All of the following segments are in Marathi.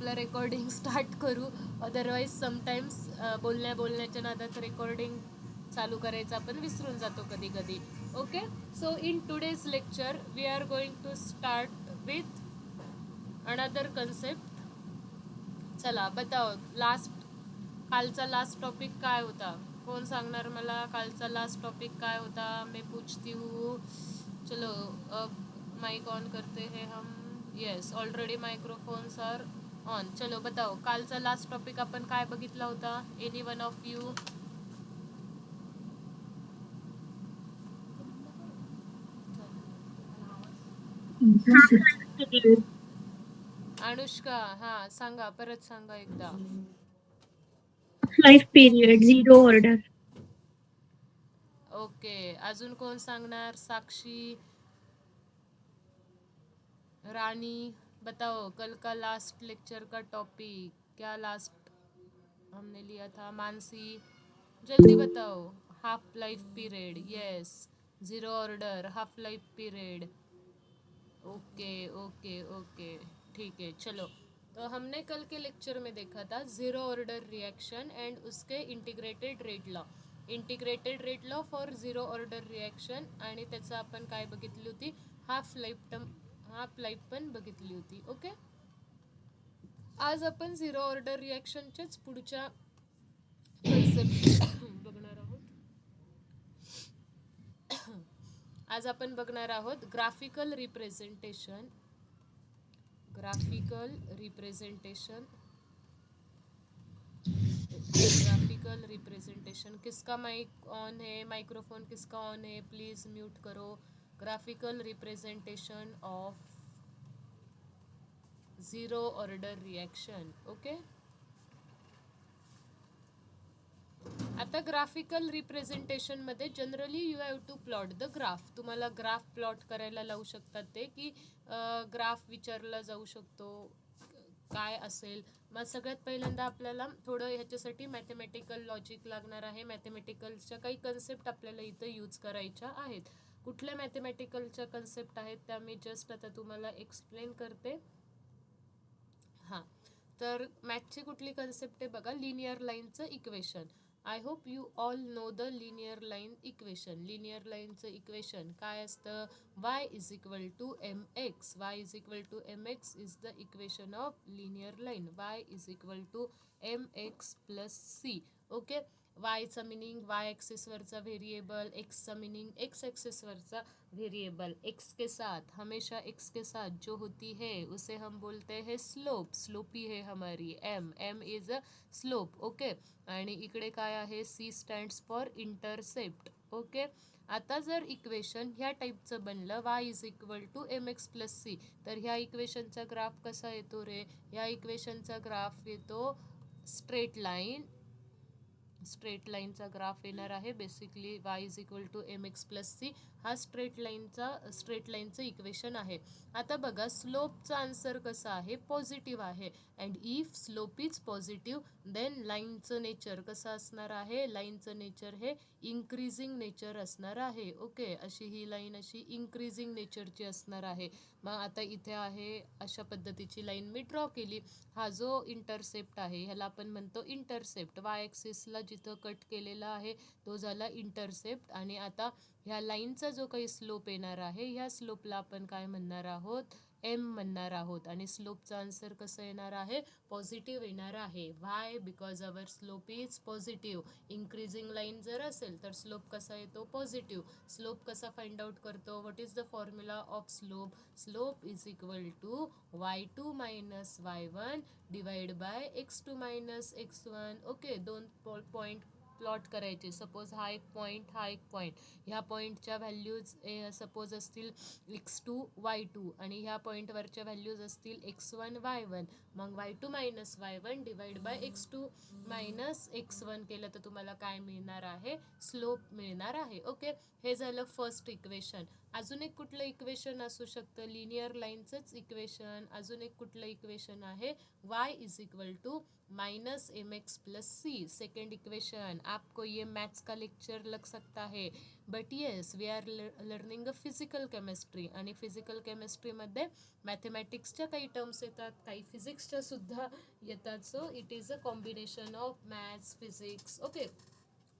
चला रेकॉर्डिंग स्टार्ट करू. अदरवाईज समटाईम्स बोलण्याच्या नादात रेकॉर्डिंग चालू करायचं आपण विसरून जातो कधी कधी. Okay, so in today's lecture we are going to start with another concept. चला बताओ, कालचा लास्ट टॉपिक काय होता? कोण सांगणार मला कालचा लास्ट टॉपिक काय होता? मैं पूछती हूँ. चलो अब माइक ऑन करते हैं हम. Yes, already microphones are on. चलो बताओ, कालचा लास्ट टॉपिक आपण काय बघितला होता? Any one of you? Anushka, हा सांगा, परत सांगा एकदा. Life period, zero order. Okay, अजून कोण सांगणार? साक्षी, रानी, बताओ कल का लास्ट लेक्चर का टॉपिक क्या? लास्ट हमने लिया था. मानसी, जल्दी बताओ. Half life period, yes. Zero order, half life period. Okay okay okay, ठीक है. चलो, तो हमने कल के लेक्चर में देखा था झिरो ऑर्डर रिएक्शन एंड उसके integrated rate law. Integrated rate law for zero order reaction, आणि त्याचं आपण काय बघितली होती? हाफ लाईफ पण बघितली होती. ओके, आज आपण झिरो ऑर्डर रिॲक्शनच्याच पुढच्या कन्सेप्ट बघणार आहोत. आज आपण बघणार आहोत ग्राफिकल रिप्रेझेंटेशन. Graphical representation. किसका माइक ऑन है? माइक्रोफोन किसका ऑन है? प्लीज म्यूट करो. Graphical representation of zero order reaction. Okay, आता ग्राफिकल रिप्रेझेंटेशनमध्ये generally you have to plot the graph. तुम्हाला ग्राफ प्लॉट करायला लावू शकतात ते, की ग्राफ विचारला जाऊ शकतो काय असेल. मग सगळ्यात पहिल्यांदा आपल्याला थोडं ह्याच्यासाठी मॅथमॅटिकल लॉजिक लागणार आहे. मॅथमॅटिकलच्या काही कन्सेप्ट आपल्याला इथं यूज करायच्या आहेत. कुठल्या मॅथमॅटिकलच्या कन्सेप्ट आहेत त्या मी जस्ट आता तुम्हाला एक्सप्लेन करते. हां, तर मॅथची कुठली कन्सेप्ट आहे बघा, लिनियर लाईनचं equation. I hope you all know the linear line equation. Linear लाईनचं इक्वेशन काय असतं? y is equal to M X. Y is equal to M X is the equation of linear line. Y is equal to M X plus C. Okay, वायचा मिनिंग वाय ॲक्सिसवरचा व्हेरिएबल, एक्सचा मिनिंग एक्स ॲक्सिसवरचा वेरिएबल. एक्स के साथ, हमेशा एक्स के साथ जो होती है उसे हम बोलते हैं स्लोप. स्लोपी है हमारी M is a slope. Okay, आणि इकडे काय आहे? C stands for intercept. Okay, आता जर इक्वेशन ह्या टाईपचं बनलं y is equal to M X plus C, तर ह्या इक्वेशनचा ग्राफ कसा येतो रे? ह्या इक्वेशनचा ग्राफ येतो स्ट्रेट लाईनचा ग्राफ येणार आहे. Basically y is equal to M X plus C हा स्ट्रेट लाईनचं इक्वेशन आहे. आता बघा, स्लोपचा आन्सर कसा आहे? पॉझिटिव्ह आहे. And if slope is positive then लाईनचं नेचर कसं असणार आहे? लाईनचं नेचर हे इन्क्रीजिंग नेचर असणार आहे. ओके, अशी ही लाईन अशी इन्क्रीजिंग नेचरची असणार आहे. मग आता इथे आहे अशा पद्धतीची लाईन मी ड्रॉ केली. हा जो इंटरसेप्ट आहे ह्याला आपण म्हणतो इंटरसेप्ट. वाय ॲक्सिसला जिथं कट केलेला आहे तो झाला इंटरसेप्ट. आणि आता ह्या लाईनचा जो काही स्लोप येणार आहे ह्या स्लोपला आपण काय म्हणणार आहोत? एम म्हणणार आहोत. आणि स्लोपचा आन्सर कसं येणार आहे? पॉझिटिव्ह येणार आहे. Why? Because our slope is positive. Increasing line जर असेल तर स्लोप कसा येतो? पॉझिटिव्ह. स्लोप कसा फाइंड आउट करतो? What is the formula of slope? Slope is equal to y2 minus y1 divide by x2 minus x1. Okay, दोन पॉईंट प्लॉट करायचे. सपोज हा एक पॉईंट, हा एक पॉईंट. ह्या पॉईंटच्या व्हॅल्यूज सपोज असतील x2 y2 आणि ह्या पॉईंटवरच्या व्हॅल्यूज असतील x1 y1. मग y2 minus y1 divide by x2 minus x1 केलं तर तुम्हाला काय मिळणार आहे? स्लोप मिळणार आहे. ओके, हे झालं फर्स्ट इक्वेशन. अजून एक कुठलं इक्वेशन असू शकतं? लिनियर लाईनचंच इक्वेशन. अजून एक कुठलं इक्वेशन आहे? y is equal to minus M X plus C. Second equation आपको ये मैथ्स का लेक्चर लग सकता है, but yes we are learning a physical chemistry, आणि फिजिकल केमिस्ट्रीमध्ये मॅथमॅटिक्सच्या काही टर्म्स येतात, काही फिजिक्सच्या सुद्धा येतात. So it is a combination of maths physics. Okay,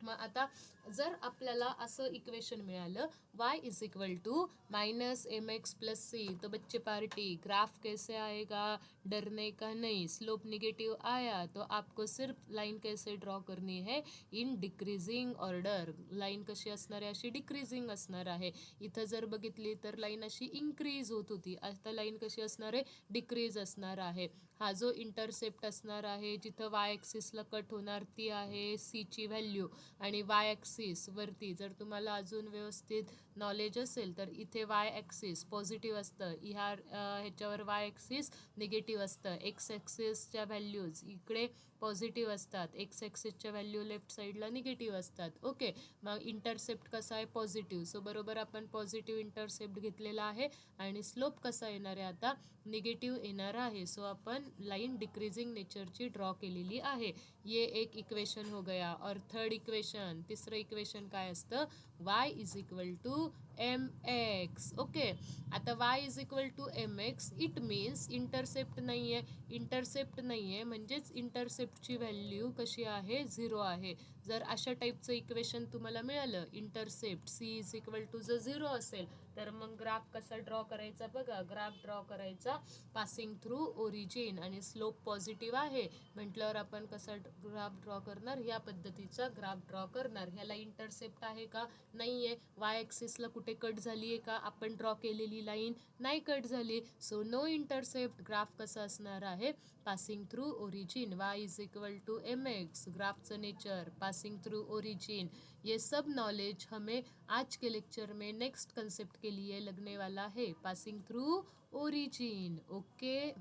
मग आता जर आपल्याला असं इक्वेशन मिळालं y is equal to minus M X plus C, तो बच्चे पार्टी ग्राफ कैसे आएगा, डरने का नहीं. स्लोप निगेटिव आया तो आपको सिर्फ लाइन कैसे ड्रॉ करनी है, इन डिक्रीजिंग ऑर्डर. लाईन कशी असणार आहे, अशी डिक्रीजिंग असणार आहे. इथं जर बघितली तर लाईन अशी इंक्रीज होत होती, आता लाईन कशी असणार आहे, डिक्रीज असणार आहे. हा जो इंटरसेप्ट असणार आहे, जिथं वाय ॲक्सिसला कट होणार ती आहे सीची व्हॅल्यू, आणि वाय ॲक्सिस वरती जर तुम्हाला अजून व्यवस्थित नॉलेज असेल तर इथे वाय ॲक्सिस पॉझिटिव्ह असतं, ह्याच्यावर वाय ॲक्सिस निगेटिव्ह असतं. एक्स ॲक्सिसच्या व्हॅल्यूज इकडे पॉझिटिव्ह असतात, एक्स ॲक्सिसच्या व्हॅल्यू लेफ्ट साईडला निगेटिव्ह असतात. ओके, मग इंटरसेप्ट कसा आहे, पॉझिटिव्ह. सो बरोबर आपण पॉझिटिव्ह इंटरसेप्ट घेतलेला आहे, आणि स्लोप कसा येणार आहे, आता निगेटिव्ह येणार आहे. सो आपण लाईन डिक्रीजिंग नेचरची ड्रॉ केलेली आहे. ये एक इक्वेशन हो गया. और थर्ड इक्वेशन, तिसरं इक्वेशन काय असतं, y is equal to M X. Okay, आता y is equal to M X, it means intercept नाही आहे. इंटरसेप्ट नाही आहे म्हणजेच इंटरसेप्टची व्हॅल्यू कशी आहे, 0 आहे. जर अशा टाईपचं इक्वेशन तुम्हाला मिळालं, intercept c is equal to जर 0 असेल, तर मग ग्राफ कसा ड्रॉ करायचा बघा. ग्राफ ड्रॉ करायचा पासिंग थ्रू ओरिजिन, आणि स्लोप पॉझिटिव्ह आहे म्हटल्यावर आपण कसा ग्राफ ड्रॉ करणार, या पद्धतीचा ग्राफ ड्रॉ करणार. ह्याला इंटरसेप्ट आहे का, नाही आहे. वाय ॲक्सिसला कुठे कट झाली आहे का, आपण ड्रॉ केलेली लाईन नाही कट झाली. So no intercept. ग्राफ कसा असणार आहे, passing through origin. Y is equal to M X, ग्राफचं नेचर पासिंग थ्रू ओरिजिन. ये सब नॉलेज हमें आज के लेक्चर में नेक्स्ट कंसेप्ट के लिए लगने वाला है, passing through origin. Okay,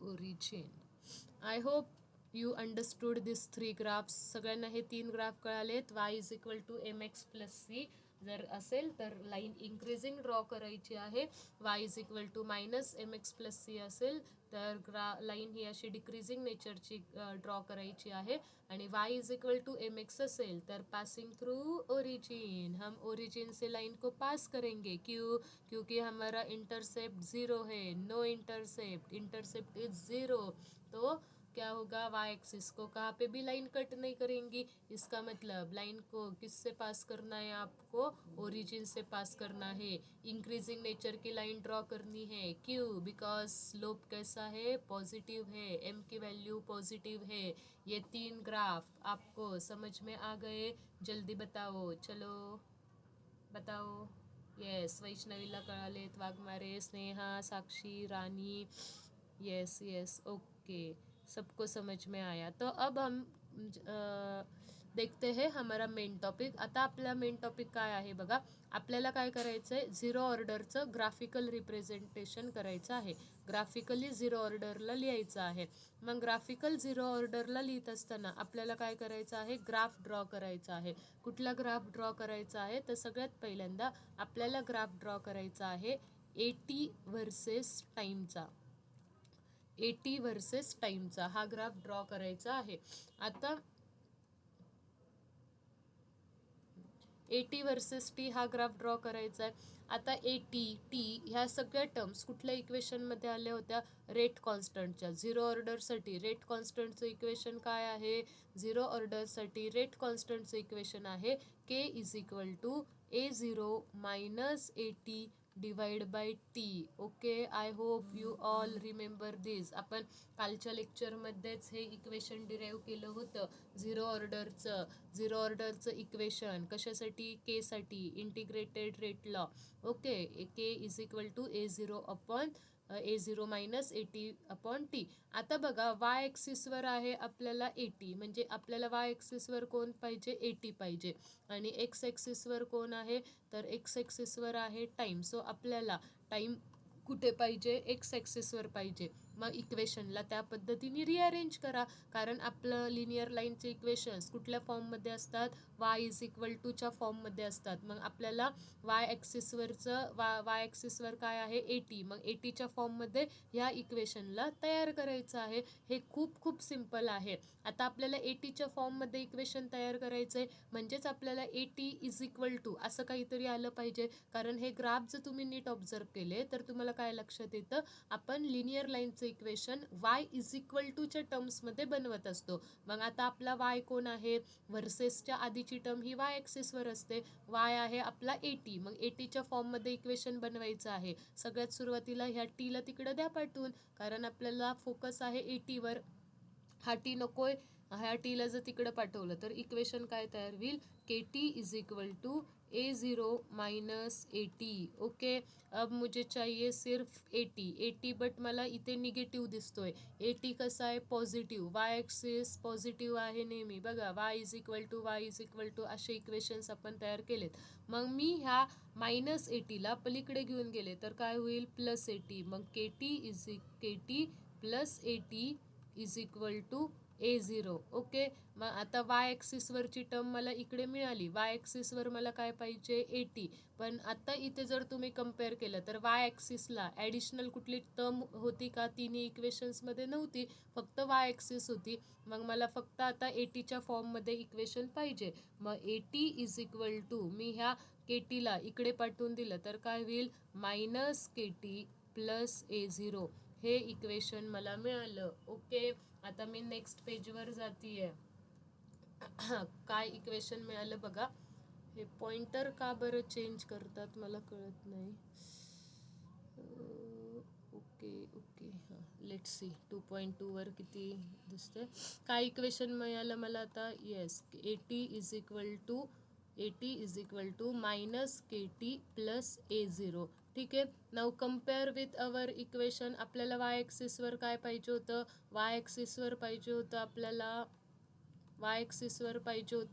origin. I hope you understood this 3 graphs. सगळ्यांना हे 3 ग्राफ कळालेत. Y is equal to M X plus C जर असेल तर लाईन इंक्रीजिंग ड्रॉ करायची आहे. Y is equal to minus M X plus C असेल तर लाईन ही अशी डिक्रीजिंग नेचरची ड्रॉ करायची आहे. आणि Y is equal to M X असेल तर पासिंग थ्रू ओरिजिन, हम ओरिजिन से लाइन को पास करेंगे. क्यों, क्योंकि हमारा इंटरसेप्ट 0 है. No intercept, intercept is 0. तो क्या होगा, वाई एक्सिस को कहाँ पे भी लाइन कट नहीं करेंगी. इसका मतलब लाइन को किससे पास करना है, आपको ओरिजिन से पास करना है. इंक्रीजिंग नेचर की लाइन ड्रॉ करनी है. क्यों, बिकॉज स्लोप कैसा है, पॉजिटिव है. एम की वैल्यू पॉजिटिव है. ये 3 ग्राफ आपको समझ में आ गए, जल्दी बताओ. चलो बताओ. येस, वैष्णवीला कळालेत, वाघमारे, स्नेहा, साक्षी, रानी. येस येस, ओके, सबको समझ में आया. तो अब हम देखते हैं हमारा मेन टॉपिक. आता आपला मेन टॉपिक काय आहे बघा. आपल्याला काय करायचं आहे, 0 ऑर्डरचं ग्राफिकल रिप्रेझेंटेशन करायचं आहे. ग्राफिकली 0 ऑर्डरला लिहायचं आहे. मग ग्राफिकल 0 ऑर्डरला लिहित असताना आपल्याला काय करायचं आहे, ग्राफ ड्रॉ करायचा आहे. कुठला ग्राफ ड्रॉ करायचा आहे, तर सगळ्यात पहिल्यांदा आपल्याला ग्राफ ड्रॉ करायचा आहे AT वर्सेस टाईमचा. AT वर्सेस टाईमचा हा ग्राफ ड्रॉ करायचा आहे. आता AT वर्सेस टी हा ग्राफ ड्रॉ करायचा आहे. आता AT टी ह्या सगळ्या टर्म्स कुठल्या इक्वेशनमध्ये आल्या होत्या, रेट कॉन्स्टंटच्या. 0 ऑर्डरसाठी रेट कॉन्स्टंटचं इक्वेशन काय आहे, 0 ऑर्डरसाठी रेट कॉन्स्टंटचं इक्वेशन आहे K is equal to A0 minus AT divide by T. Okay, I hope you all remember this. आपण कालच्या लेक्चरमध्येच हे इक्वेशन डिराईव्ह केलं होतं. 0 ऑर्डरचं इक्वेशन कशासाठी, केसाठी, integrated rate law. Okay, K is equal to A0 upon A0 minus AT upon T. आता बघा, वाय ॲक्सिसवर आहे आपल्याला AT, म्हणजे आपल्याला वाय ॲक्सिसवर कोण पाहिजे, AT पाहिजे. आणि एक्स ॲक्सिसवर कोण आहे, तर एक्स ॲक्सिसवर आहे टाईम. सो आपल्याला टाईम कुठे पाहिजे, एक्स ॲक्सिसवर पाहिजे. मग इक्वेशनला त्या पद्धतीने रिअरेंज करा, कारण आपलं लिनियर लाईनचे इक्वेशन्स कुठल्या फॉर्ममध्ये असतात, वाय इज इक्वल टूच्या फॉर्ममध्ये असतात. मग आपल्याला वाय ॲक्सिसवरचं वाय ॲक्सिसवर काय आहे 80, मग 80च्या फॉर्ममध्ये ह्या इक्वेशनला तयार करायचं आहे. हे खूप खूप सिम्पल आहे. आता आपल्याला 80च्या फॉर्ममध्ये इक्वेशन तयार करायचं आहे, म्हणजेच आपल्याला 80 इज इक्वल टू असं काहीतरी आलं पाहिजे, कारण हे ग्राफ जर तुम्ही नीट ऑब्झर्व केले तर तुम्हाला काय लक्षात येतं, आपण लिनियर लाईनचं इक्वेशन वाय इज इक्वल टूच्या टर्म्समध्ये बनवत असतो. मग आता आपला वाय कोण आहे, व्हर्सेसच्या आधीची टर्म ही वाय ॲक्सिसवर असते, वाय आहे आपला 80. मग 80च्या फॉर्ममध्ये इक्वेशन बनवायचं आहे. सगळ्यात सुरुवातीला ह्या टीला तिकडं द्या पाठवून, कारण आपल्याला फोकस आहे 80वर. हा टी नकोय, ह्या टीला जर तिकडं पाठवलं तर इक्वेशन काय तयार होईल, K T is equal to A0 minus 80. Okay, अब मुझे चाहिए सिर्फ 80, बट मला इथे निगेटिव्ह दिसतोय. 80 कसा आहे, पॉझिटिव्ह, वाय ॲक्सिस पॉझिटिव्ह आहे नेहमी. बघा, Y is equal to Y is equal to असे इक्वेशन्स आपण तयार केलेत. मग मी ह्या -80ला पलीकडे घेऊन गेले तर काय होईल, +80. मग K T plus 80 is equal to A0. Okay, मग आता वाय ॲक्सिसवरची टर्म मला इकडे मिळाली. वाय ॲक्सिसवर मला काय पाहिजे, 80. पण आता इथे जर तुम्ही कम्पेअर केलं तर वाय ॲक्सिसला ॲडिशनल कुठली टर्म होती का, तिन्ही इक्वेशन्समध्ये नव्हती, फक्त वाय ॲक्सिस होती. मग मला फक्त आता 80च्या फॉर्ममध्ये इक्वेशन पाहिजे. मग 80 इज इक्वल टू, मी ह्या के टीला इकडे पाठवून दिलं तर काय होईल, -KT प्लस A0. हे इक्वेशन मला मिळालं. ओके, आता मी नेक्स्ट पेजवर जातीये. काय इक्वेशन मिळालं बघा. हे पॉइंटर का बरं चेंज करतात मला कळत नाही. ओके हां, लेट्स सी 2.2 वर किती दिसते. काय इक्वेशन मिळालं मला आता, yes, 80 is equal to -KT plus A0. ठीक आहे, now compare with our equation. आपल्याला वाय ॲक्सिसवर काय पाहिजे होतं, वाय ॲक्सिसवर पाहिजे होतं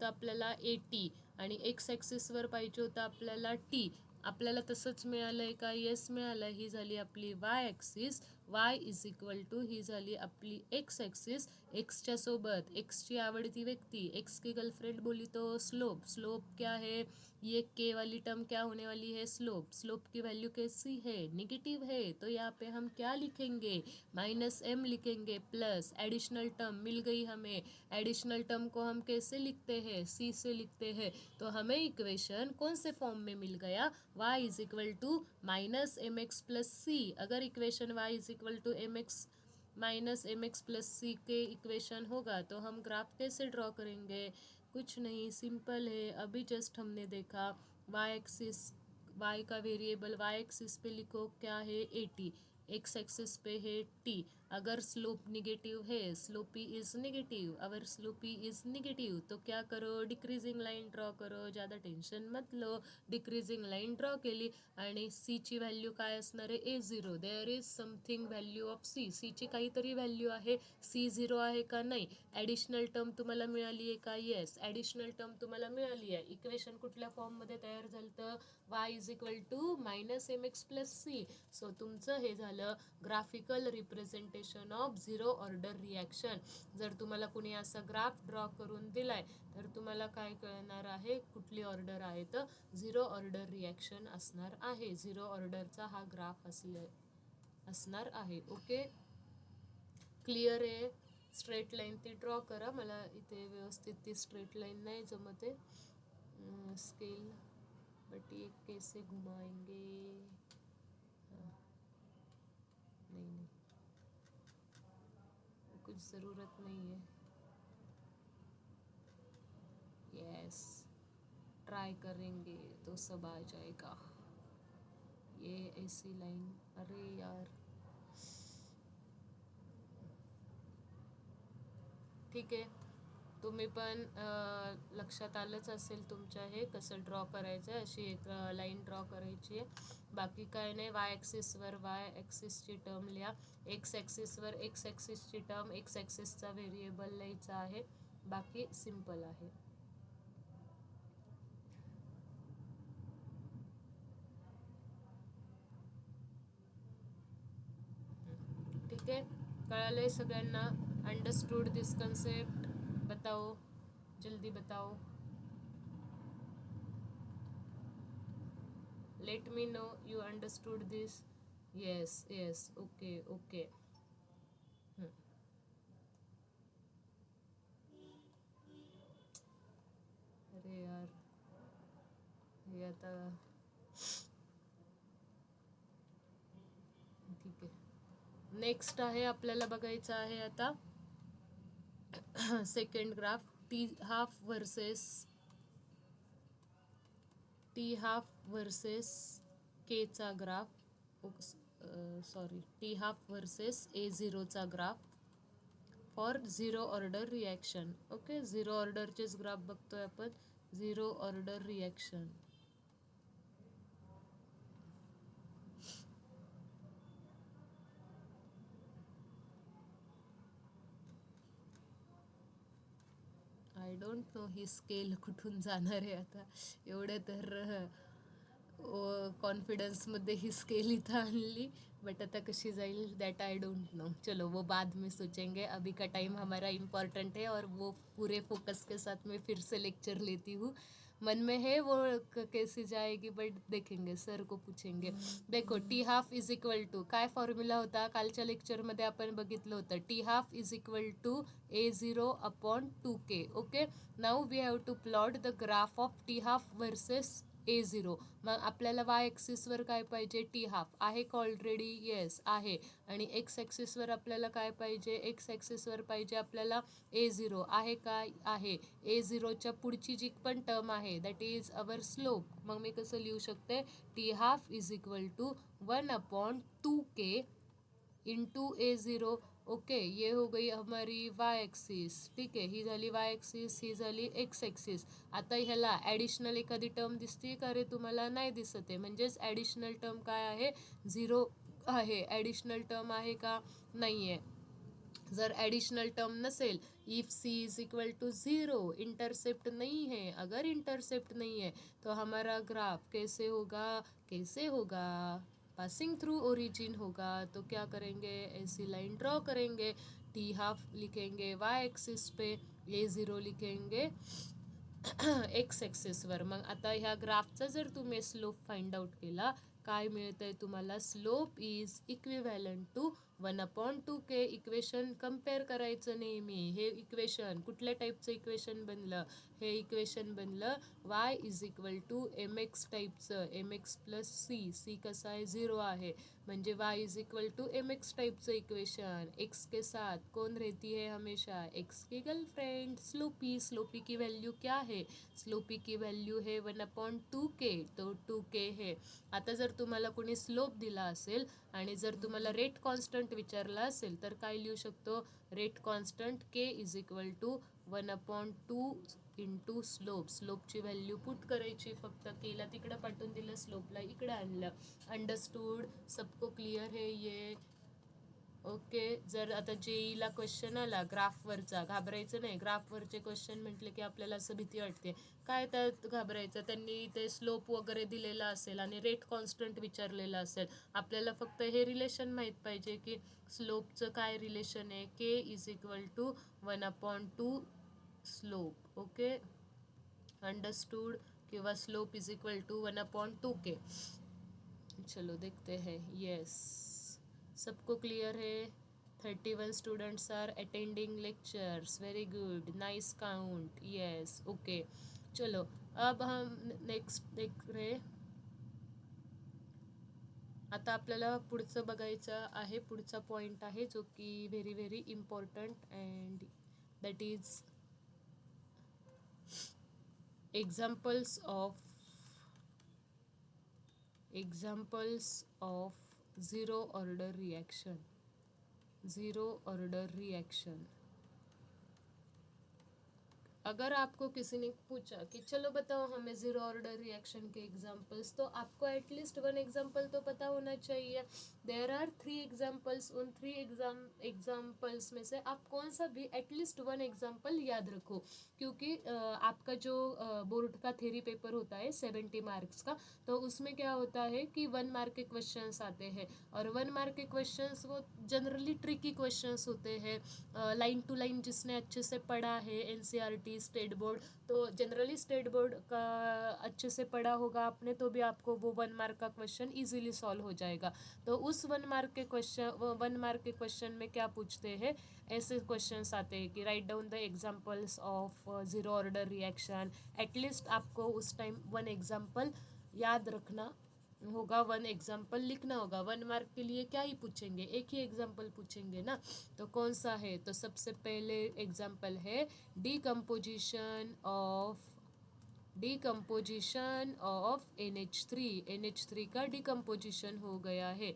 आपल्याला 80 आणि एक्स ॲक्सिसवर पाहिजे होतं आपल्याला टी. आपल्याला तसंच मिळालं आहे का, येस मिळालं. ही झाली आपली Y axis, Y is equal to ही झाली आपली एक्स ॲक्सिस. एक्सच्या सोबत एक्सची आवडती व्यक्ती, एक्स की गर्लफ्रेंड बोली तो स्लोप क्या है, ये के वाली टर्म क्या होने वाली है, स्लोप की वैल्यू कैसी है, नेगेटिव है, तो यहाँ पे हम क्या लिखेंगे, -m लिखेंगे, प्लस एडिशनल टर्म मिल गई हमें. एडिशनल टर्म को हम कैसे लिखते हैं, सी से लिखते हैं. तो हमें इक्वेशन कौन से फॉर्म में मिल गया, y is equal to -mx plus C. अगर equation y is equal to -mx plus C के इक्वेशन होगा तो हम ग्राफ कैसे ड्रॉ करेंगे, कुछ नहीं, सिंपल है. अभी जस्ट हमने देखा, वाई एक्सिस, वाई का वेरिएबल वाई एक्सिस पे लिखो क्या है 80, एक्स एक्सिस पे है t. अगर स्लोप निगेटिव है, स्लोपी इज निगेटिव, अगर स्लोपी इज निगेटिव तो क्या करो, डिक्रीजिंग लाईन ड्रॉ करो, ज़्यादा टेन्शन मत लो. डिक्रीजिंग लाईन ड्रॉ केली आणि सीची व्हॅल्यू काय असणार आहे, A0. There is something value of सीची काहीतरी व्हॅल्यू आहे, C0 आहे का, नाही. ॲडिशनल टर्म तुम्हाला मिळाली आहे का, येस, ॲडिशनल टर्म तुम्हाला मिळाली आहे. इक्वेशन कुठल्या फॉर्ममध्ये तयार झालं, y is equal to -mx plus C. So तुमचं हे झालं graphical representation of zero order reaction. जर तुम्हाला कुणी असा ग्राफ ड्रॉ करून दिलाय तर तुम्हाला काय कळणार आहे, कुठली ऑर्डर आहे, तर झिरो ऑर्डर रिॲक्शन असणार आहे. झिरो ऑर्डरचा हा ग्राफ असणार आहे. ओके, क्लिअर आहे. स्ट्रेट लाईन ती ड्रॉ करा. मला इथे व्यवस्थित ती स्ट्रेट लाईन नाही जमते. स्केल बट ये कैसे घुमाएंगे, नहीं, कुछ ज़रूरत नहीं है. यस, ट्राई करेंगे तो सब आ जाएगा. ये ऐसी लाइन, अरे यार, ठीक आहे. तुम्ही पण लक्षात आलंच असेल तुमच्या हे कसं ड्रॉ करायचं आहे. अशी एक लाईन ड्रॉ करायची आहे. बाकी काय नाही. वाय ॲक्सिसवर वाय ॲक्सिसची टर्म लिहा, एक्स ॲक्सिसवर एक्स ॲक्सिसची टर्म, एक्स ॲक्सिसचा व्हेरिएबल लिहायचा आहे. बाकी सिम्पल आहे. ठीक आहे. कळालंय सगळ्यांना? Understood this concept? बताओ, जल्दी बताओ. Let me know you understood this. Yes yes, okay okay. अरे यार, हे आता ठीक आहे. नेक्स्ट आहे आपल्याला बघायचं आहे आता second graph, T half versus केचा graph. Sorry, T half versus A0चा graph for zero order reaction. Okay, zero ऑर्डरचेच ग्राफ बघतोय आपण. Zero order reaction. I don't know ही स्केल कुठून जाणार आहे आता. एवढं तर कॉन्फिडन्समध्ये ही स्केल इथं आणली, बट आता कशी जाईल दॅट आई डोंट नो. चलो वो बाद में सोचेंगे, अभी का टाइम हमारा इम्पॉर्टेंट है और वो पूरे फोकस के साथ मैं फिर से लेक्चर लेती हूँ. मन में है वो कैसी जाएगी, बट देखेंगे, सर को पूछेंगे. देखो, T half is equal to काय फॉर्म्युला होता कालच्या लेक्चरमध्ये आपण बघितलं होतं. T half is equal to A0 upon 2K. Okay, now we have to plot the graph of T half versus A0. मग आपल्याला वाय ॲक्सिसवर काय पाहिजे? टी हाफ आहे का ऑलरेडी? येस आहे. आणि एक्स ॲक्सिसवर आपल्याला काय पाहिजे? एक्स ॲक्सिसवर पाहिजे आपल्याला A0. आहे काय? आहे. A0च्या पुढची जी पण टर्म आहे दॅट इज अवर स्लोप. मग मी कसं लिहू शकते? T half is equal to 1/2K into A0. Okay, ये हो गई हमारी वाय ॲक्सिस. ठीक आहे, ही झाली वाय ॲक्सिस, ही झाली एक्स ॲक्सिस. आता ह्याला ॲडिशनल एखादी टर्म दिसते का रे तुम्हाला? नाही दिसत आहे. म्हणजेच ॲडिशनल टर्म काय आहे? 0 आहे. ॲडिशनल टर्म आहे का? नाही आहे. जर ॲडिशनल टर्म नसेल, if C is equal to 0, intercept नहीं है, अगर इंटरसेप्ट नहीं है तो हमारा ग्राफ कैसे होगा? पासिंग थ्रू ओरिजिन होगा. तो क्या करेंगे? ऐसी लाइन ड्रॉ करेंगे. टी हाफ लिखेंगे वाय एक्सिस पे, A0 लिखेंगे एक्स ॲक्सिसवर. मग आता ह्या ग्राफचा जर तुम्ही स्लोप फाइंड आउट केला, काय मिळतंय तुम्हाला? Slope is equivalent to 1/2K. Equation compare करायचं नेहमी. हे इक्वेशन कुठल्या टाईपचं इक्वेशन बनलं? हे इक्वेशन बनलं Y is equal to MX टाईपचं. MX प्लस C कसा आहे? 0 आहे. म्हणजे Y is equal to MX टाइपचं इक्वेशन. एक्स के साथ कौन रहती है हमेशा? एक्स की गर्लफ्रेंड स्लोपी. स्लोपी की वैल्यू क्या है? स्लोपी की वैल्यू है 1/2K. तो 2K है. आता जर तुम्हाला कोणी स्लोप दिला असेल आणि जर तुम्हाला रेट कॉन्स्टंट विचारला असेल तर काय लिहू शकतो? Rate constant K is equal to 1/2 into slope. स्लोपची व्हॅल्यू पुट करायची. फक्त केला तिकडं पाठवून दिलं, स्लोपला इकडं आणलं. अंडरस्टूड? सबको क्लिअर है ये? ओके. जर आता JEEला क्वेश्चन आला ग्राफवरचा, घाबरायचं नाही. ग्राफवरचे क्वेश्चन म्हटले की आपल्याला असं भीती वाटते, काय त्यात घाबरायचं? त्यांनी ते स्लोप वगैरे दिलेला असेल आणि रेट कॉन्स्टंट विचारलेला असेल. आपल्याला फक्त हे रिलेशन माहीत पाहिजे की स्लोपचं काय रिलेशन आहे. K is equal to 1/2 slope. Okay, understood? किंवा slope is equal to 1/2K. चलो देखते हैं. यस, सबको क्लियर है? 31 students are attending lectures. Very good, nice count. Yes, okay. चलो, अब हम नेक्स्ट देख रहे. आता आपल्याला पुढचं बघायचं आहे. पुढचा पॉईंट आहे जो की very very important and that is examples of zero order reaction. अगर आपको किसी ने पूछा कि चलो बताओ हमें जीरो ऑर्डर रिएक्शन के एग्जांपल्स, तो आपको एटलीस्ट वन एग्जांपल तो पता होना चाहिए. There are 3 examples. उन 3 एग्जांपल्स में से आप कौन सा भी एटलीस्ट वन एग्जांपल याद रखो, क्योंकि आपका जो बोर्ड का थ्योरी पेपर होता है 70 मार्क्स का, तो उसमें क्या होता है कि 1 मार्क के क्वेश्चंस आते हैं, और 1 मार्क के क्वेश्चंस वो जनरली ट्रिकी क्वेश्चंस होते हैं. लाइन टू लाइन जिसने अच्छे से पढ़ा है एनसीईआरटी स्टेट बोर्ड, तो जनरली स्टेट बोर्ड का अच्छे से पढ़ा होगा आपने, तो भी आपको वो 1 मार्क का क्वेश्चन इजीली सॉल्व हो जाएगा. तो उस 1 मार्क के क्वेश्चन में क्या पूछते हैं, ऐसे क्वेश्चंस आते हैं कि write down the examples of Ziro order reaction. At least आपको उस टाइम 1 एग्जांपल याद रखना होगा, 1 एग्जाम्पल लिखना होगा. 1 मार्क के लिए क्या ही पूछेंगे, एक ही एग्जाम्पल पूछेंगे ना. तो कौन सा है, तो सबसे पहले एग्जाम्पल है डीकम्पोजिशन ऑफ NH3. NH3 का डीकम्पोजिशन हो गया है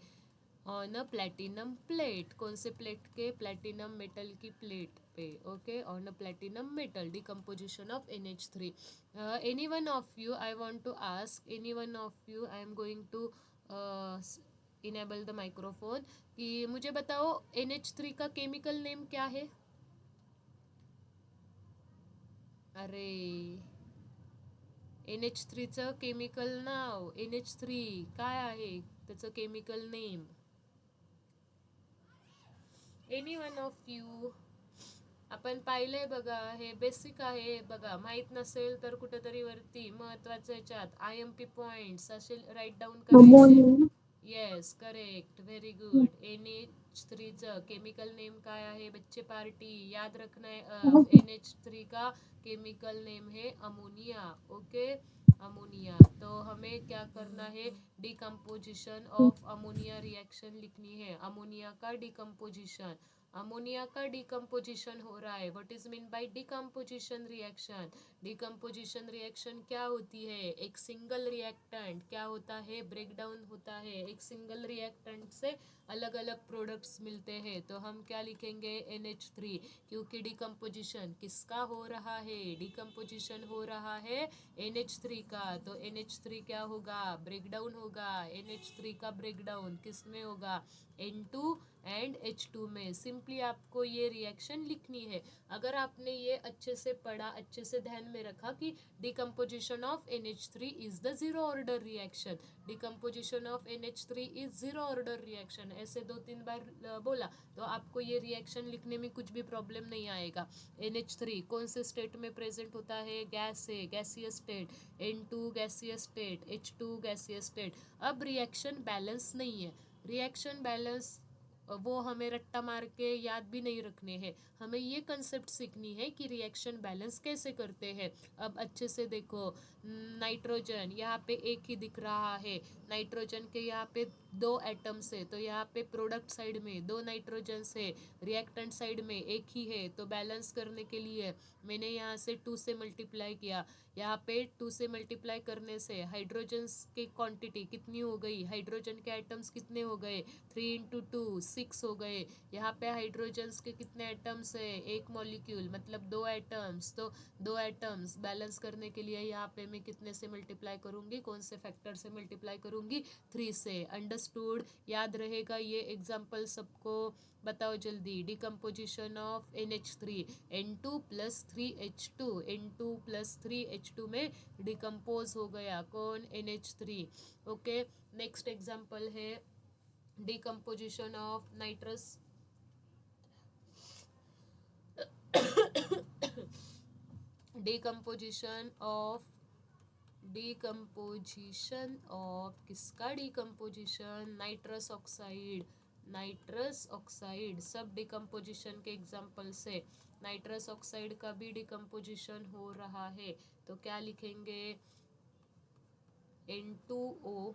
ऑन अ प्लेटिनम प्लेट. कौन से प्लेट के, प्लेटिनम मेटल की प्लेट पे. Okay, on a platinum metal, decomposition of NH3. Any one of you, I want to ask any one of you, I am going to enable the microphone, कि मुझे बताओ NH3 का केमिकल नेम क्या है. अरे, NH3चं केमिकल नाव, NH3 काय आहे त्याचं chemical name. Any one of you. आपण पाहिलंय बघा, हे बेसिक आहे बघा. माहीत नसेल तर कुठेतरी वरती महत्वाच्या ह्याच्यात IMP पॉइंट्स असे राईट डाऊन करायचे. Yes, correct, very good. NH3चं केमिकल नेम काय आहे बच्चे पार्टी, याद रखना है. NH3 का केमिकल नेम है अमोनिया. Okay, ammonia. तो हमें क्या करना है, डिकम्पोजिशन ऑफ अमोनिया रिएक्शन लिखनी है. अमोनिया का डिकम्पोजिशन, अमोनिया का डिकम्पोजिशन हो रहा है. What is mean by decomposition reaction. Decomposition reaction क्या होती है, एक सिंगल रिएक्टेंट क्या होता है, ब्रेक डाउन होता है. एक सिंगल रिएक्टेंट से अलग अलग प्रोडक्ट्स मिलते हैं. तो हम क्या लिखेंगे, NH3, क्योंकि डिकम्पोजिशन किसका हो रहा है, डिकम्पोजिशन हो रहा है NH3 का. तो NH3 क्या होगा, ब्रेक डाउन होगा. NH3 का ब्रेक डाउन किस में होगा, N2 एंड H2 में. सिंपली आपको ये रिएक्शन लिखनी है. अगर आपने ये अच्छे से पढ़ा, अच्छे से ध्यान में रखा कि decomposition of NH3 is the Ziro order reaction, decomposition of NH3 is Ziro order reaction, ऐसे 2-3 बार बोला, तो आपको ये रिएक्शन लिखने में कुछ भी प्रॉब्लम नहीं आएगा. NH3 कौन से स्टेट में प्रेजेंट होता है, गैस है, gaseous state. N2 gaseous state, H2 gaseous state. अब रिएक्शन बैलेंस नहीं है. रिएक्शन बैलेंस वो हमें रट्टा मार के याद भी नहीं रखने हैं. हमें ये कंसेप्ट सीखनी है कि रिएक्शन बैलेंस कैसे करते हैं. अब अच्छे से देखो, नाइट्रोजन यहाँ पे एक ही दिख रहा है. नाइट्रोजन के यहाँ पे 2 एटम्स है, तो यहाँ पे प्रोडक्ट साइड में 2 नाइट्रोजन्स है, रिएक्टेंट साइड में एक ही है. तो बैलेंस करने के लिए मैंने यहाँ से 2 से मल्टीप्लाई किया. यहाँ पे 2 से मल्टीप्लाई करने से हाइड्रोजन्स की क्वांटिटी कितनी हो गई, हाइड्रोजन के आइटम्स कितने हो गए, 3 × 2 6 हो गए. यहाँ पे हाइड्रोजन्स के कितने एटम्स है, एक मॉलिक्यूल मतलब 2 एटम्स. तो 2 एटम्स बैलेंस करने के लिए यहाँ पे मैं कितने से मल्टीप्लाई करूँगी, कौन से फैक्टर से मल्टीप्लाई करूँगी, 3 से. अंडरस्टूड, याद रहेगा ये एग्जाम्पल सबको. बताओ जल्दी, decomposition of NH3, N2 + 3H2, N2 + 3H2 में डिकम्पोज हो गया कौन, NH3. ओके, नेक्स्ट एग्जाम्पल है decomposition of nitrous decomposition of किसका decomposition, nitrous oxide. Nitrous oxide सब डिकम्पोजिशन के एग्जाम्पल से. नाइट्रस ऑक्साइड का भी डिकम्पोजिशन हो रहा है, तो क्या लिखेंगे, N2O,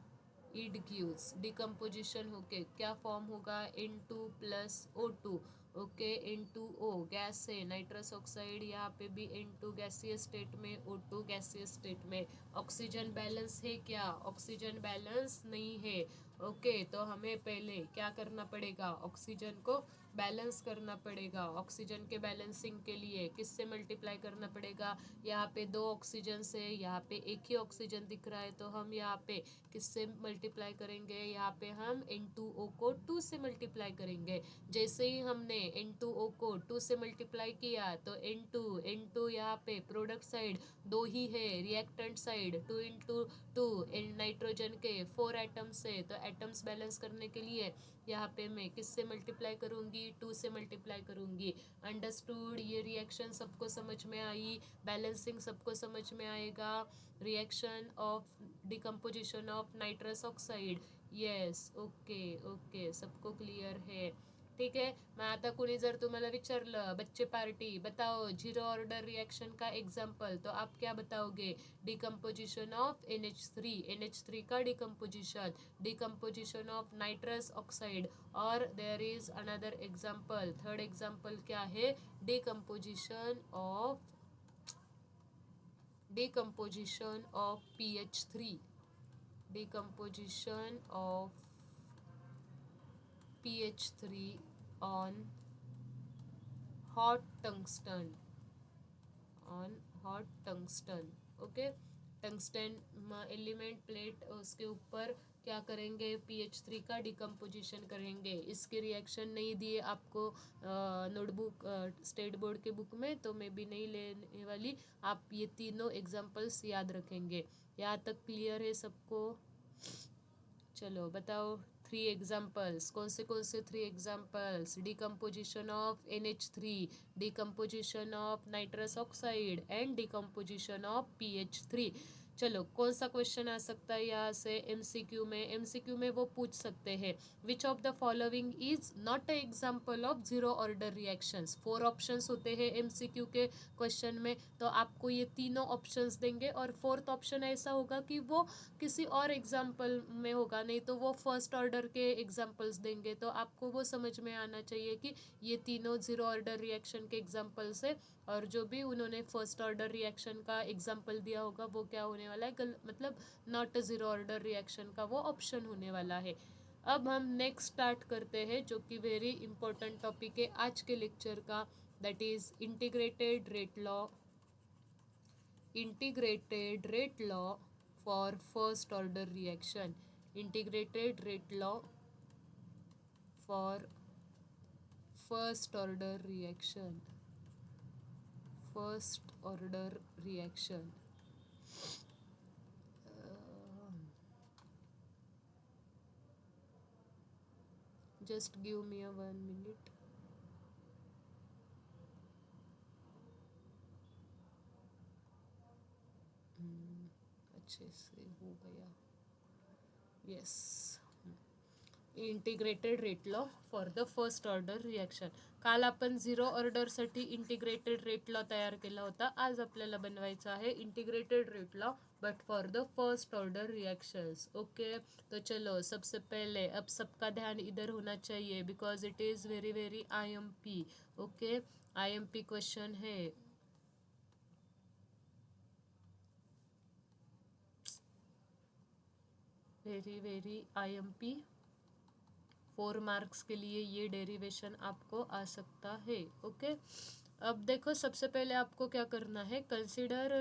it gives decomposition okay क्या फॉर्म होगा, N2 + O2. Okay, N2O gas है, नाइट्रस ऑक्साइड यहाँ पे भी N2 गैसियस स्टेट में, O2 गैसियस स्टेट में. ऑक्सीजन बैलेंस है क्या, ऑक्सीजन बैलेंस नहीं है. ओके, तो हमें पहले क्या करना पड़ेगा, ऑक्सीजन को बैलेंस करना पड़ेगा। ऑक्सीजन के बैलेंसिंग के लिए किससे मल्टीप्लाई करना पड़ेगा? यहाँ पे 2 ऑक्सीजन से, यहाँ पे एक ही ऑक्सीजन दिख रहा है, तो हम यहाँ पे किससे मल्टीप्लाई करेंगे? यहाँ पे हम N2O को 2 से मल्टीप्लाई करेंगे। जैसे ही हमने N2O को 2 से मल्टीप्लाई किया तो N2 यहाँ पे प्रोडक्ट साइड 2 ही है, रिएक्टेंट साइड 2 इंटू 2, नाइट्रोजन के 4 एटम्स है, तो एटम्स बैलेंस करने के लिए यहाँ पे मैं किससे मल्टीप्लाई करूँगी? 2 से मल्टीप्लाई करूँगी। अंडरस्टूड? ये रिएक्शन सबको समझ में आई, बैलेंसिंग सबको समझ में आएगा। Reaction of decomposition of nitrous oxide, yes, okay okay, सबको क्लियर है, ठीक आहे. मग आता कोणी जर तुम्हाला विचारलं बच्चे पार्टी बताओ जीरो ऑर्डर रिएक्शन का एग्जाम्पल, तो आप क्या बताओगे? डिकम्पोजिशन ऑफ NH3 का डिकम्पोजिशन ऑफ नाइट्रस ऑक्साइड, और there is another example, third example क्या है? Decomposition of PH3, decomposition of PH3 on hot tungsten, okay. Tungsten element plate, उसके ऊपर क्या करेंगे? PH3 का डिकम्पोजिशन करेंगे. इसके रिएक्शन नहीं दिए आपको नोटबुक स्टेट बोर्ड के बुक में, तो मैं भी नहीं लेने वाली. आप ये तीनों एग्जाम्पल्स याद रखेंगे. यहाँ तक क्लियर है सबको? चलो बताओ 3 एग्जाम्पल्स. कौन से 3 examples? Decomposition of NH3, decomposition of nitrous oxide and decomposition of PH3. चलो कौन सा क्वेश्चन आ सकता है यहाँ से? MCQ में वो पूछ सकते हैं which of the following is not a example of Ziro order reactions. 4 options होते हैं MCQ के क्वेश्चन में, तो आपको ये तीनों ऑप्शंस देंगे, और 4th ऑप्शन ऐसा होगा कि वो किसी और एग्जाम्पल में होगा, नहीं तो वो फर्स्ट ऑर्डर के एग्जाम्पल्स देंगे. तो आपको वो समझ में आना चाहिए कि ये तीनों जीरो ऑर्डर रिएक्शन के एग्जाम्पल्स है, और जो भी उन्होंने फर्स्ट ऑर्डर रिएक्शन का एग्जाम्पल दिया होगा वो क्या होने वाला है? मतलब नॉट जीरो ऑर्डर रिएक्शन का वो ऑप्शन होने वाला है. अब हम नेक्स्ट स्टार्ट करते हैं, जो कि वेरी इंपॉर्टेंट टॉपिक है आज के लेक्चर का, that is integrated rate law for first order reaction. Integrated rate law for first order reaction. Just give me a 1 minute. अच्छे से हो गया. Yes, integrated rate law for the first order reaction. काल आपण झिरो ऑर्डरसाठी इंटिग्रेटेड रेट लॉ तयार केला होता. आज आपल्याला बनवायचा आहे integrated rate law but for the first order reactions. Okay, तो चलो सबसे पहले अब सबका ध्यान इधर होना चाहिए because it is very very IMP. Okay, IMP question है. Very very IMP. 4 मार्क्स के लिए ये डेरिवेशन आपको आ सकता है. ओके, अब देखो सबसे पहले आपको क्या करना है? Consider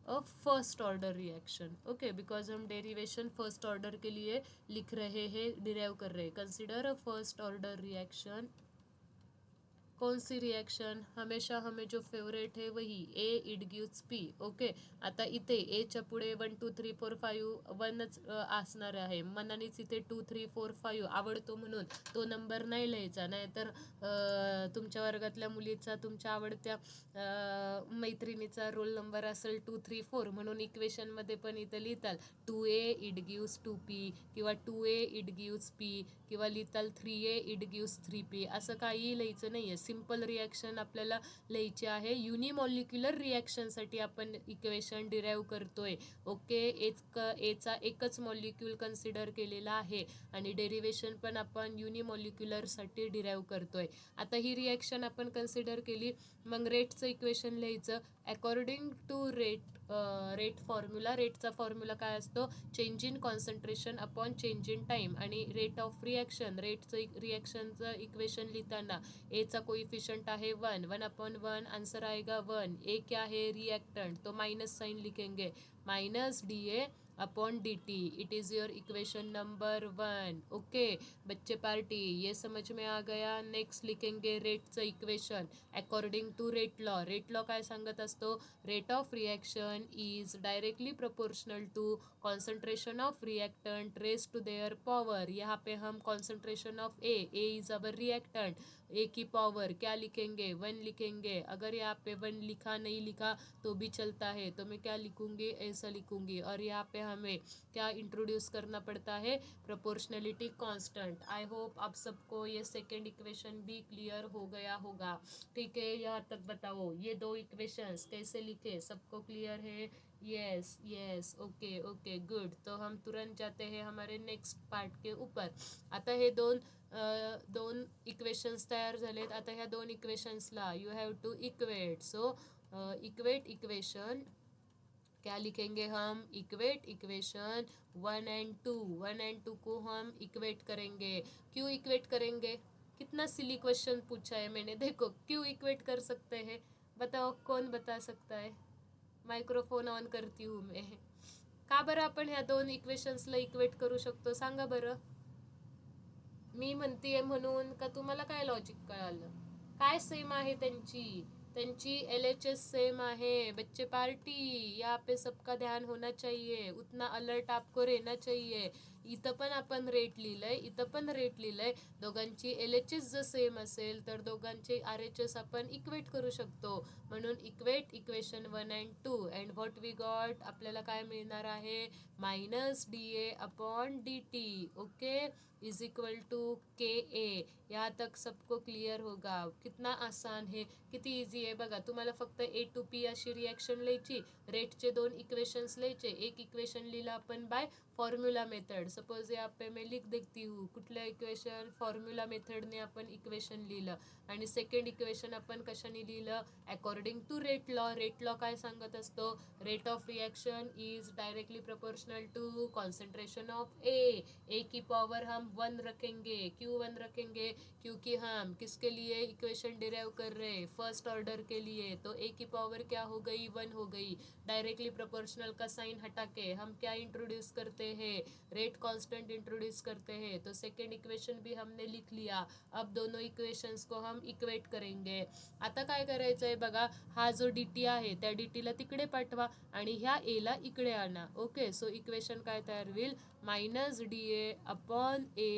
a first order reaction. Okay, because हम डेरिवेशन फर्स्ट ऑर्डर के लिए लिख रहे हैं, डिराइव कर रहे हैं. Consider a first order reaction. कौन सी रिॲक्शन? हमेशा हमें जो फेवरेट है वही A इट गिव्स P. ओके, आता इथे Aच्या पुढे 1 2 3 4 5 1च असणार आहे. मनानेच इथे 2 3 4 5 आवडतो म्हणून तो नंबर नाही लिहायचा, नाहीतर तुमच्या वर्गातल्या मुलीचा, तुमच्या आवडत्या मैत्रिणीचा रोल नंबर असेल 2 3 4, म्हणून इक्वेशनमध्ये पण इथं लिहिताल 2A इट गिव्स 2P, किंवा 2A इट गिव्स P, किंवा लिहिताल 3A इट गिव्स 3P. असं काही लिहायचं नाही आहे. सिम्पल रिॲक्शन आपल्याला लिहायची आहे. युनिमॉलिक्युलर रिॲक्शनसाठी आपण इक्वेशन डिराईव्ह करतोय. ओके, एचा एकच मॉलिक्यूल कन्सिडर केलेला आहे आणि डेरिवेशन पण आपण युनिमॉलिक्युलरसाठी डिराईव्ह करतोय. आता ही रिॲक्शन आपण कन्सिडर केली, मग रेटचं इक्वेशन लिहायचं. According to rate rate formula. रेटचा फॉर्म्युला काय असतो? Change in concentration upon change in time. आणि रेट ऑफ रिॲक्शन, रेटचं रिॲक्शनचं इक्वेशन लिहिताना एचा कोइफिशियंट आहे 1, 1/1, आंसर आएगा 1. ए क्या है? रिएक्टेंट, तो माइनस साइन लिखेंगे, minus DA upon DT. It is your equation number 1. Okay बच्चे पार्टी, ये समझ में आ गया. नेक्स्ट लिखेंगे रेटचं equation according to rate law. Rate law काय सांगत असतो? Rate of reaction is directly proportional to concentration of reactant raise to their power. यहाँ पे हम concentration of A is our reactant, A की पावर क्या लिखेंगे? 1 लिखेंगे. अगर यहाँ पे 1 लिखा नहीं लिखा तो भी चलता है, तो मैं क्या लिखूंगी? ऐसा लिखूंगी. और यहाँ पे हमें क्या इंट्रोड्यूस करना पड़ता है? Proportionality constant. आई होप आप सबको ये सेकेंड इक्वेशन भी क्लियर हो गया होगा. ठीक है, यहाँ तक बताओ ये 2 इक्वेशंस कैसे लिखे, सबको क्लियर है? Yes yes, okay okay good. तो हम तुरंत जाते हैं हमारे नेक्स्ट पार्ट के ऊपर. आता हे दोन इक्वेशन्स तयार झालेत. आता ह्या 2 इक्वेशन्सला you have to equate. So equate equation, क्या लिखेंगे हम? Equate equation 1 and 2. 1 एंड 2 को हम इक्वेट करेंगे. क्यों इक्वेट करेंगे? कितना सिली क्वेश्चन पूछा है मैंने. देखो क्यों इक्वेट कर सकते हैं, बताओ कौन बता सकता है? मायक्रोफोन ऑन करती हूँ मैं. का बरं आपण ह्या 2 इक्वेशन्सला इक्वेट करू शकतो, सांगा बरं. मी म्हणतीये म्हणून का तुम्हाला काय लॉजिक कळालं? काय सेम आहे त्यांची LHS सेम आहे. बच्चे पार्टी, यहाँ पे सबका ध्यान होना चाहिए, उतना अलर्ट आपको रहना चाहिए. इथं पण आपण रेट लिहिलंय, दोघांची LHS जर सेम असेल तर दोघांचे RHS आपण इक्वेट करू शकतो. म्हणून equate equation 1 and 2. And what we got, आपल्याला काय मिळणार आहे? Minus DA upon DT. Okay is equal to KA. यहाँ तक सबको क्लियर होगा. कितना आसान है, किती इझी आहे बघा. तुम्हाला फक्त A to P अशी रिॲक्शन लिहायची, रेटचे 2 इक्वेशन्स लिहायचे. एक इक्वेशन लिहिलं आपण बाय फॉर्म्युला मेथड. सपोज यहाँ पे मैं लिख देती हूँ कुठल्या इक्वेशन? फॉर्म्युला मेथडने आपण इक्वेशन लिहिलं. आणि सेकंड इक्वेशन आपण कशाने लिहिलं? According to rate law. Rate law काय सांगत असतो? Rate of reaction is directly proportional to concentration of A की पावर हम 1 रखेंगे. क्यों 1 रखेंगे? क्योंकि हम किसके लिए इक्वेशन डिराइव कर रहे हैं? फर्स्ट ऑर्डर के लिए. तो ए की पावर क्या हो गई? 1 हो गई. डायरेक्टली प्रोपोर्शनल का साइन हटा के हम क्या इंट्रोड्यूस करते हैं? रेट कांस्टेंट इंट्रोड्यूस करते हैं. तो सेकेंड इक्वेशन भी हमने लिख लिया. अब दोनों इक्वेशन्स को हम इक्वेट करेंगे. आता काय करायचं आहे बघा, हा जो DT आहे त्या DTला तिकडे पाठवा आणि ह्या एला इकडे आणा. ओके सो इक्वेशन काय तयार होईल? Minus DA upon A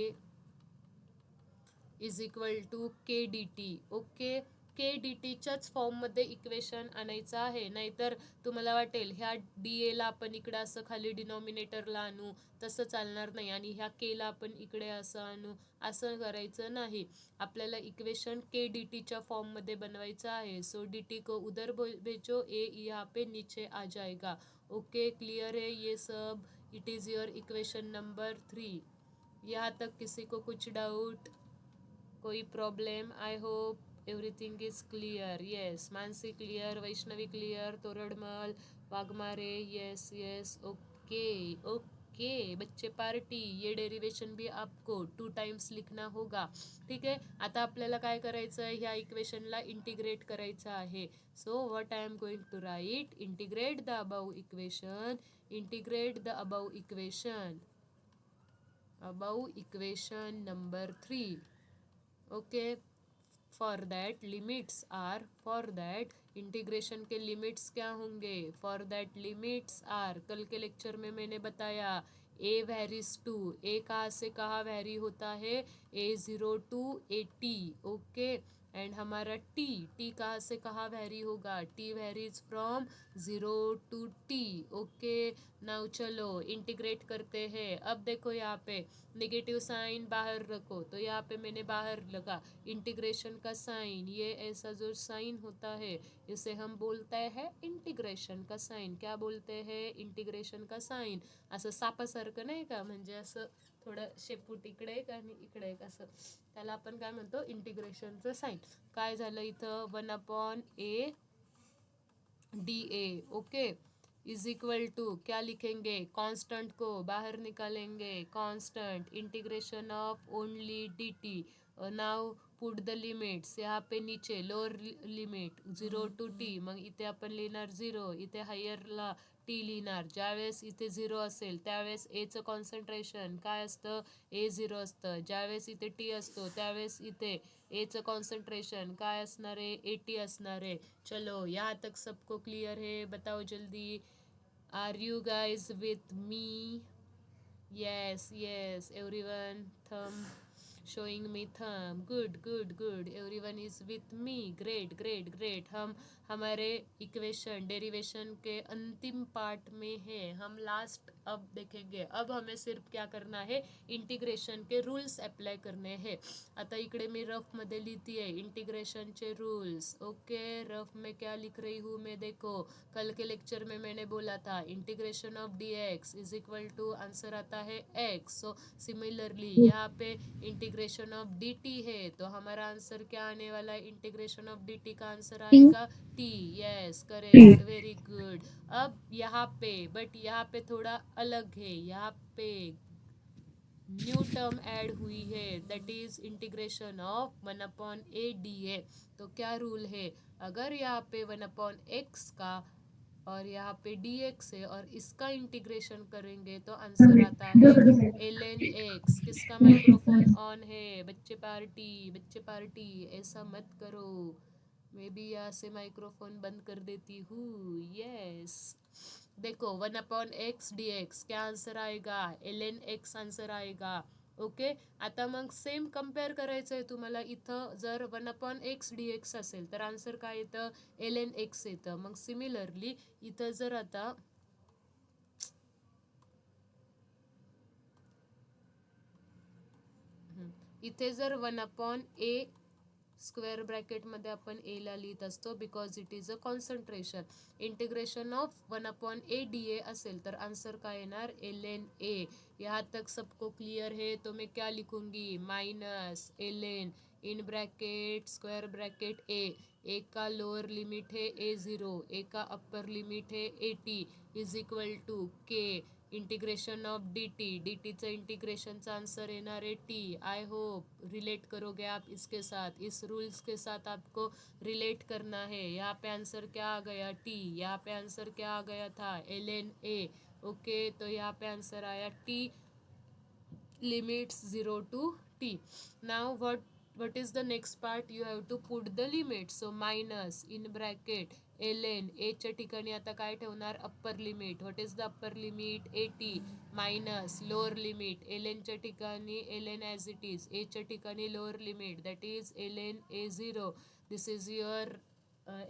is equal to KDT. Okay KDTच्याच फॉर्ममध्ये इक्वेशन आणायचं आहे. नाहीतर तुम्हाला वाटेल ह्या DAला आपण इकडे असं खाली डिनॉमिनेटरला आणू, तसं चालणार नाही. आणि ह्या Kला आपण इकडे असं आणू, असं करायचं नाही. आपल्याला इक्वेशन KDTच्या फॉर्ममध्ये बनवायचं आहे. सो DT को उधर भेजो, A यहाँ पे नीचे आ जाएगा. ओके क्लियर है ये सब? It is your equation number 3. यहाँ तक किसी को कुछ डाउट, कोई problem? I hope everything is clear. Yes Mansi clear, Vaishnavi clear, Toradmal, Waghmare yes yes. Okay okay बच्चे पार्टी, ये डेरिवेशन भी आपको 2 टाइम्स लिखना होगा. ठीक है, आता आपल्याला काय करायचं आहे? ह्या इक्वेशनला इंटिग्रेट करायचं आहे. So what I am going to write? Integrate the above equation, integrate the above equation number 3. Okay for that limits are, for that integration के लिमिट्स क्या होंगे? फॉर दैट लिमिट्स आर, कल के लेक्चर में मैंने बताया A वैरीज टू. A कहाँ से कहाँ वैरी होता है? A0 to AT. Okay end हमारा T कहाँ से कहाँ वैरी होगा? T varies from 0 to T. Okay now चलो इंटीग्रेट करते हैं. अब देखो यहाँ पे नेगेटिव साइन बाहर रखो, तो यहाँ पे मैंने बाहर लगा इंटीग्रेशन का साइन. ये ऐसा जो साइन होता है इसे हम बोलते हैं इंटीग्रेशन का साइन. क्या बोलते हैं? इंटीग्रेशन का साइन. असं सापासारखं नाही का, म्हणजे असं थोडं शेपूट इकडे एक आणि इकडे एक असं, त्याला आपण काय म्हणतो? इंटिग्रेशनचं साइन. काय झालं इथं? 1/A DA. Okay is equal to क्या लिखेंगे, कांस्टेंट को बाहर निकालेंगे, constant integration of only D T. Now put the limits, यहाँ पे नीचे लोअर लिमिट 0 टू टी, मग इथे आपण लिहिणार 0, इथे हायरला टी लिहिणार. ज्यावेळेस इथे 0 असेल त्यावेळेस एचं कॉन्सन्ट्रेशन काय असतं, A0 असतं. ज्यावेळेस इथे टी असतो त्यावेळेस इथे एचं कॉन्सन्ट्रेशन काय असणार आहे, AT असणार आहे. चलो यहाँ तक सबको क्लियर है, बताओ जल्दी. Are you guys with me? Yes, yes, everyone thumb showing me thumb. Good, good, good. Everyone is with me. Great, great, great. हम हमारे इक्वेशन डेरिवेशन के अंतिम पार्ट में है. हम लास्ट अब देखेंगे. अब हमें सिर्फ क्या करना है, इंटिग्रेशन के रूल्स अप्लाय करने हैं. आता इकडे मी रफमध्ये लिहिती आहे इंटिग्रेशनचे रूल्स. ओके, रफ में क्या लिख रही हूँ मैं, देखो. कल के लेक्चर में मैंने बोला था integration of D X is equal to answer आता है एक्स. सो सिमिलरली यहाँ पे इंटीग्रेशन ऑफ डी टी है तो हमारा आंसर क्या आने वाला है, इंटीग्रेशन ऑफ डी टी का आंसर आएगा T. Yes, correct, very good. अब यहाँ पे बट यहाँ पे थोड़ा अलग है, यहाँ पे न्यू टर्म ऐड हुई है, that is integration of 1/a तो क्या रूल है, अगर यहाँ पे 1/x का और यहाँ पे dx है और इसका इंटीग्रेशन करेंगे तो आंसर आता है ln x. किसका माइक्रोफोन ऑन है, बच्चे पार्टी, बच्चे पार्टी, ऐसा मत करो. मैं भी यहाँ से माइक्रोफोन बंद कर देती हूँ. यस, देखो 1/x dx क्या आन्सर आएगा, ln x आन्सर आएगा. ओके, आता मग सेम कम्पेअर करायचं आहे तुम्हाला. इथं जर 1/x dx असेल तर आन्सर काय येतं, ln x येतं. मग सिमिलरली इथं जर आता इथे जर 1/a स्क्वेअर ब्रॅकेटमध्ये आपण एला लिहित असतो because it is a concentration. Integration of 1/a dA असेल तर आंसर काय येणार, ln a. यहाँ तक सबको क्लियर है तो मैं क्या लिखूंगी, minus ln in bracket square bracket A का लोअर लिमिट है A0, ए का अपर लिमिट है AT is equal to K integration of D टीचं इंटीग्रेशनचा आंसर येणार है टी. आई होप रिलेट करोगे आप इसके साथ, इस रूल्स के साथ आपको रिलेट करना है. यहाँ पे आंसर क्या आ गया, टी. यहाँ पे आंसर क्या आ गया था, ln a. ओके, तो यहाँ पे आंसर आया T limits 0 to t. Now what is the next part, you have to put the limit. So minus in bracket ln a च्या ठिकाणी आता काय ठेवणार, upper limit. What is the upper limit, 80 minus lower limit ln च्या ठिकाणी ln as it is, a च्या ठिकाणी lower limit that is ln a0. This is your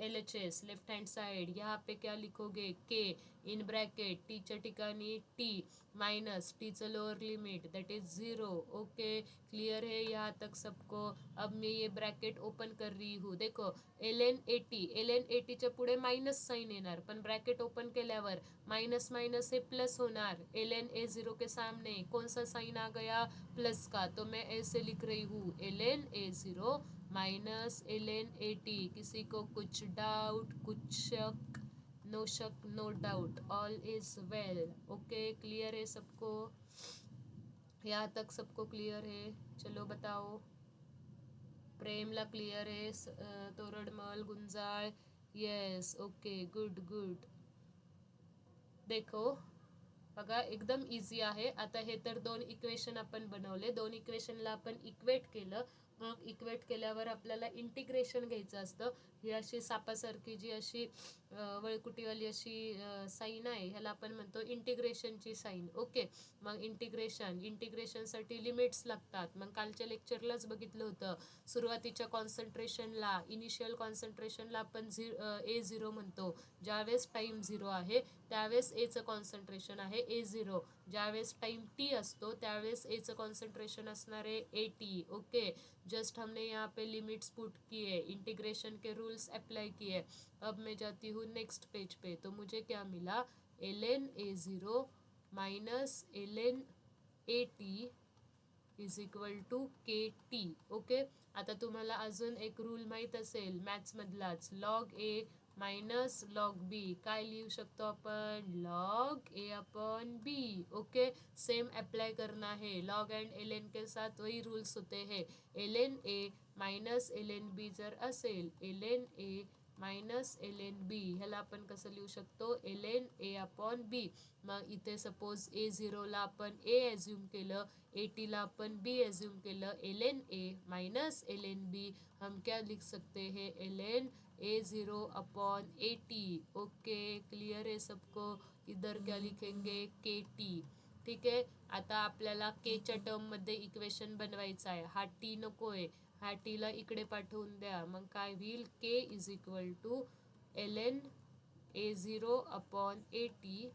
LHS left hand side. यहाँ पे क्या लिखोगे, के इन ब्रैकेट टीच्या ठिकाणी टी माइनस टीचं lower limit that is 0. Okay, clear है यहाँ तक सबको. अब मैं ये ब्रैकेट ओपन कर रही हूँ. देखो ln 80च्या पुढे माइनस साइन येणार, पण ब्रॅकेट ओपन केल्यावर माइनस माइनस हे प्लस होणार. ln a0 के सामने कौन सा साइन आ गया, प्लस का. तो मैं ऐसे लिख रही हूँ ln a0 माइनस ln 80. किसी को कुछ डाउट, कुछ शक, नो शक no doubt, all is well. Okay, clear है सबको, यहाँ तक सबको क्लियर है. चलो बताओ, प्रेमला क्लियर है, Toradmal, Gunjal, yes. Okay, good good. देखो बघा एकदम इझी आहे. आता हे तर 2 इक्वेशन आपण बनवले, 2 इक्वेशनला आपण इक्वेट केलं. मग इक्वेट केल्यावर आपल्याला इंटिग्रेशन घ्यायचं असतं. ही अशी सापासारखी जी अशी वळकुटीवाली अशी साईन आहे ह्याला आपण म्हणतो इंटिग्रेशनची साईन. ओके, मग इंटिग्रेशनसाठी लिमिट्स लागतात. मग कालच्या लेक्चरलाच बघितलं होतं, सुरुवातीच्या कॉन्सन्ट्रेशनला, इनिशियल कॉन्सन्ट्रेशनला आपण A0 म्हणतो. ज्यावेळेस टाईम 0 आहे त्यावेळेस एचं कॉन्सन्ट्रेशन आहे A0. ज्यावेळेस टाइम टी असतो त्यावेळेस एचं कॉन्सन्ट्रेशन असणार आहे AT. ओके, जस्ट हमने यहाँ पे लिमिट्स पुट किए, इंटीग्रेशन के रूल्स अप्लाई किए. अब मैं जाती हूँ नेक्स्ट पेज पे. तो मुझे क्या मिला, ln a0 minus ln AT is equal to KT. Okay, आता तुम्हाला अजून एक रूल माहीत असेल मॅथ्समधलाच, log A minus log B. काय लिहू शकतो आपण? Log A upon B. Okay, same apply करना है. लॉग एंड एल एन के साथ वही रूल्स होते हैं. L N A minus L N B जर असेल, L N A minus L N B, ह्याला आपण कसं लिहू शकतो? एल एन ए अपॉन बी. मग इथे सपोज A0ला आपण ए ॲझ्युम केलं, A-Tला आपण बी ॲझ्युम केलं. L N A minus L N B, हम क्या लिख सकते हैं? L N A0 upon A-T. Okay, clear है सबको? इधर क्या लिखेंगे? KT. ठीक आहे. आता आपल्याला केच्या टर्ममध्ये इक्वेशन बनवायचं आहे. हा टी नको आहे, ह्या टीला इकडे पाठवून द्या. मग काय होईल? K is equal to L N A0 upon A-T.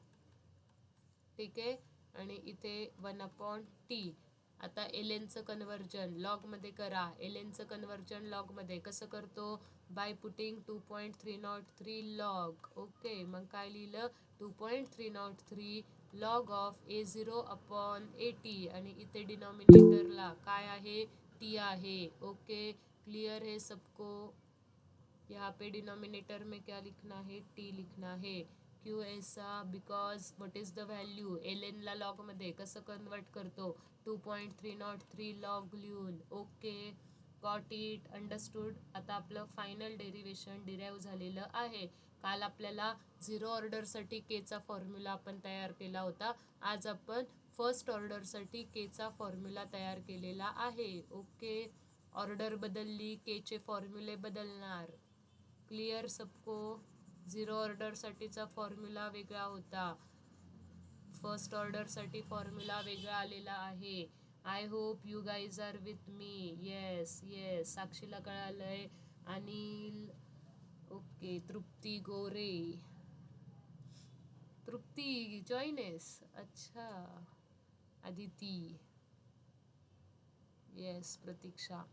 ठीक आहे, आणि इथे 1 अपॉन टी. आता एल एनचं कन्व्हर्जन लॉगमध्ये करा. एल एनचं कन्व्हर्जन लॉगमध्ये कसं करतो? By putting 2.303 log. ओके, मग काय लिहिलं? 2.303 log of A0 upon A-T, आणि इथे डिनॉमिनेटरला काय आहे? टी आहे. ओके, क्लियर है सबको? यहाँ पे डिनोमिनेटर में क्या लिखना है? टी लिखना है. क्यों ऐसा? Because what is the value? L एनला लॉगमध्ये कसं कन्वर्ट करतो? 2.303 लॉग लिहून. Okay, got it, understood. आता आपलं फायनल डेरिवेशन डिराईव्ह झालेलं आहे. काल आपल्याला झिरो ऑर्डरसाठी केचा फॉर्म्युला आपण तयार केला होता. आज आपण फर्स्ट ऑर्डरसाठी केचा फॉर्म्युला तयार केलेला आहे. ओके, ऑर्डर बदलली, केचे फॉर्म्युले बदलणार. क्लियर सबको? झिरो ऑर्डरसाठीचा फॉर्म्युला वेगळा होता, फर्स्ट ऑर्डरसाठी फॉर्म्युला वेगळा आलेला आहे. I hope you guys are with me. Yes yes, साक्षीला कळालंय. अनिल, ओके. तृप्ती गोरे, तृप्ती जॉइनेस. अच्छा, अदिती, यस, प्रतीक्षा.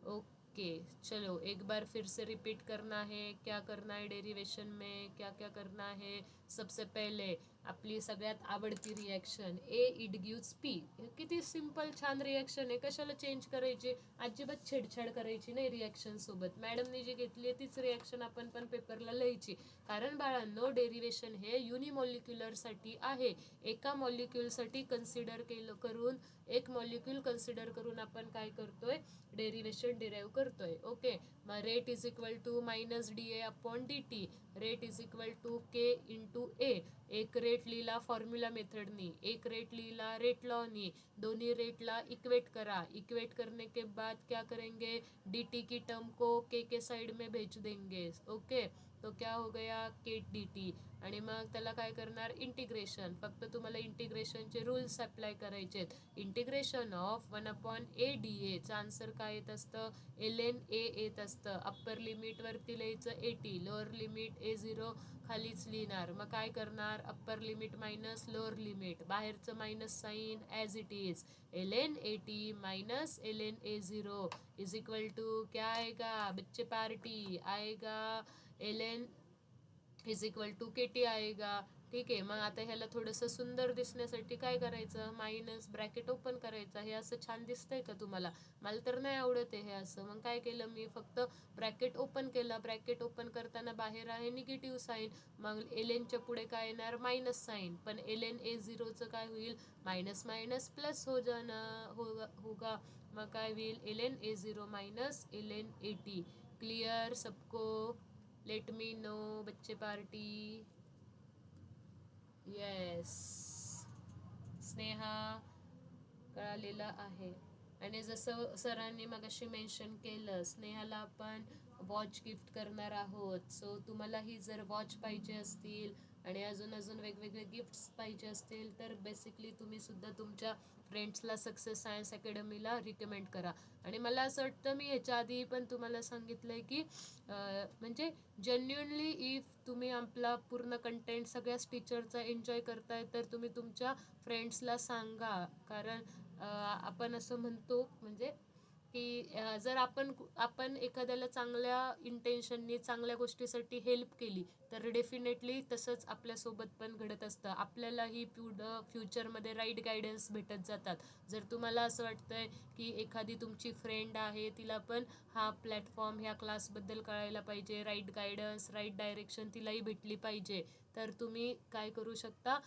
ओके, चलो एक बार फिर से रिपीट करना है. क्या करना है डेरिवेशन में? क्या क्या करना है? सबसे पहिले आपली सगळ्यात आवडती reaction, A it gives P. किती सिम्पल छान रिॲक्शन आहे. कशाला चेंज करायची? अजिबात छेडछाड करायची नाही रिॲक्शन सोबत. मॅडमने जी घेतली आहे तीच रिॲक्शन आपण पण पेपरला लिहायची. कारण बाळांनो, डेरिवेशन हे युनिमॉलिक्युलरसाठी आहे. एका मॉलिक्युलसाठी कन्सिडर करून, एक मॉलिक्यूल कन्सिडर करून आपण काय करतोय? डेरिवेशन डिराईव्ह करतोय. ओके, मग rate is equal to minus D A upon D T. Rate is equal to K into A. एक रेट लिहिला फॉर्म्युला मेथडनी, एक रेट लिहिला रेट लॉनी. दोन्ही रेटला इक्वेट करा. इक्वेट करने के बाद क्या करेंगे? डी टी की टर्म को के साइड में भेज देंगे. ओके, तो क्या हो गया? के डी टी. आणि मग त्याला काय करणार? इंटिग्रेशन. फक्त तुम्हाला इंटिग्रेशनचे रूल्स अप्लाय करायचे आहेत. Integration of 1 upon A D एचं आन्सर काय येत असतं? एल एन ए येत असतं. अप्पर लिमिटवरती लिहायचं A-T, लोअर लिमिट A0 खालीच लिहिणार. मग काय करणार? Upper limit minus lower limit, बाहेरचं minus sign as it is. L N A-T minus L N A0 is equal to क्या आएगा बच्चे? पार्टी आएगा. L N is equal to K T आएगा. ठीक आहे, मग आता ह्याला थोडंसं सुंदर दिसण्यासाठी काय करायचं? मायनस ब्रॅकेट ओपन करायचं. हे असं छान दिसतंय का तुम्हाला? मला तर नाही आवडत आहे हे असं. मग काय केलं मी? फक्त ब्रॅकेट ओपन केला. ब्रॅकेट ओपन करताना बाहेर आहे निगेटिव्ह साईन, मग एल एनच्या पुढे काय येणार? Minus sign. पण एल एन A0चं काय होईल? मायनस मायनस प्लस होगा. मग काय होईल? L N A0 minus L N A-T. Clear सबको? लेट मी नो बच्चे पार्टी. येस, स्नेहा कळालेला आहे. आणि जसं सरांनी मगाशी मेन्शन केलं, स्नेहाला आपण वॉच गिफ्ट करणार आहोत. सो तुम्हालाही जर वॉच पाहिजे असतील आणि अजून वेगवेगळे गिफ्ट्स पाहिजे असतील तर बेसिकली तुम्ही सुद्धा तुमच्या फ्रेंड्सला सक्सेस सायन्स अकॅडमीला रिकमेंड करा. आणि मला असं वाटतं मी ह्याच्या आधी पण तुम्हाला सांगितलं आहे की म्हणजे जेन्युइनली इफ तुम्ही आपला पूर्ण कंटेंट सगळ्याच टीचरचा एन्जॉय करताय तर तुम्ही तुमच्या फ्रेंड्सला सांगा. कारण आपण असं म्हणतो म्हणजे की जर आपण एखाद्याला चांगल्या इंटेन्शननी चांगल्या गोष्टीसाठी हेल्प केली तर डेफिनेटली तसंच आपल्यासोबत पण घडत असतं. आपल्यालाही फ्युचरमध्ये राईट गायडन्स भेटत जातात. जर तुम्हाला असं वाटतंय की एखादी तुमची फ्रेंड आहे, तिला पण हा प्लॅटफॉर्म ह्या क्लासबद्दल कळायला पाहिजे, राईट गायडन्स राईट डायरेक्शन तिलाही भेटली पाहिजे, तर तुम्ही काय करू शकता,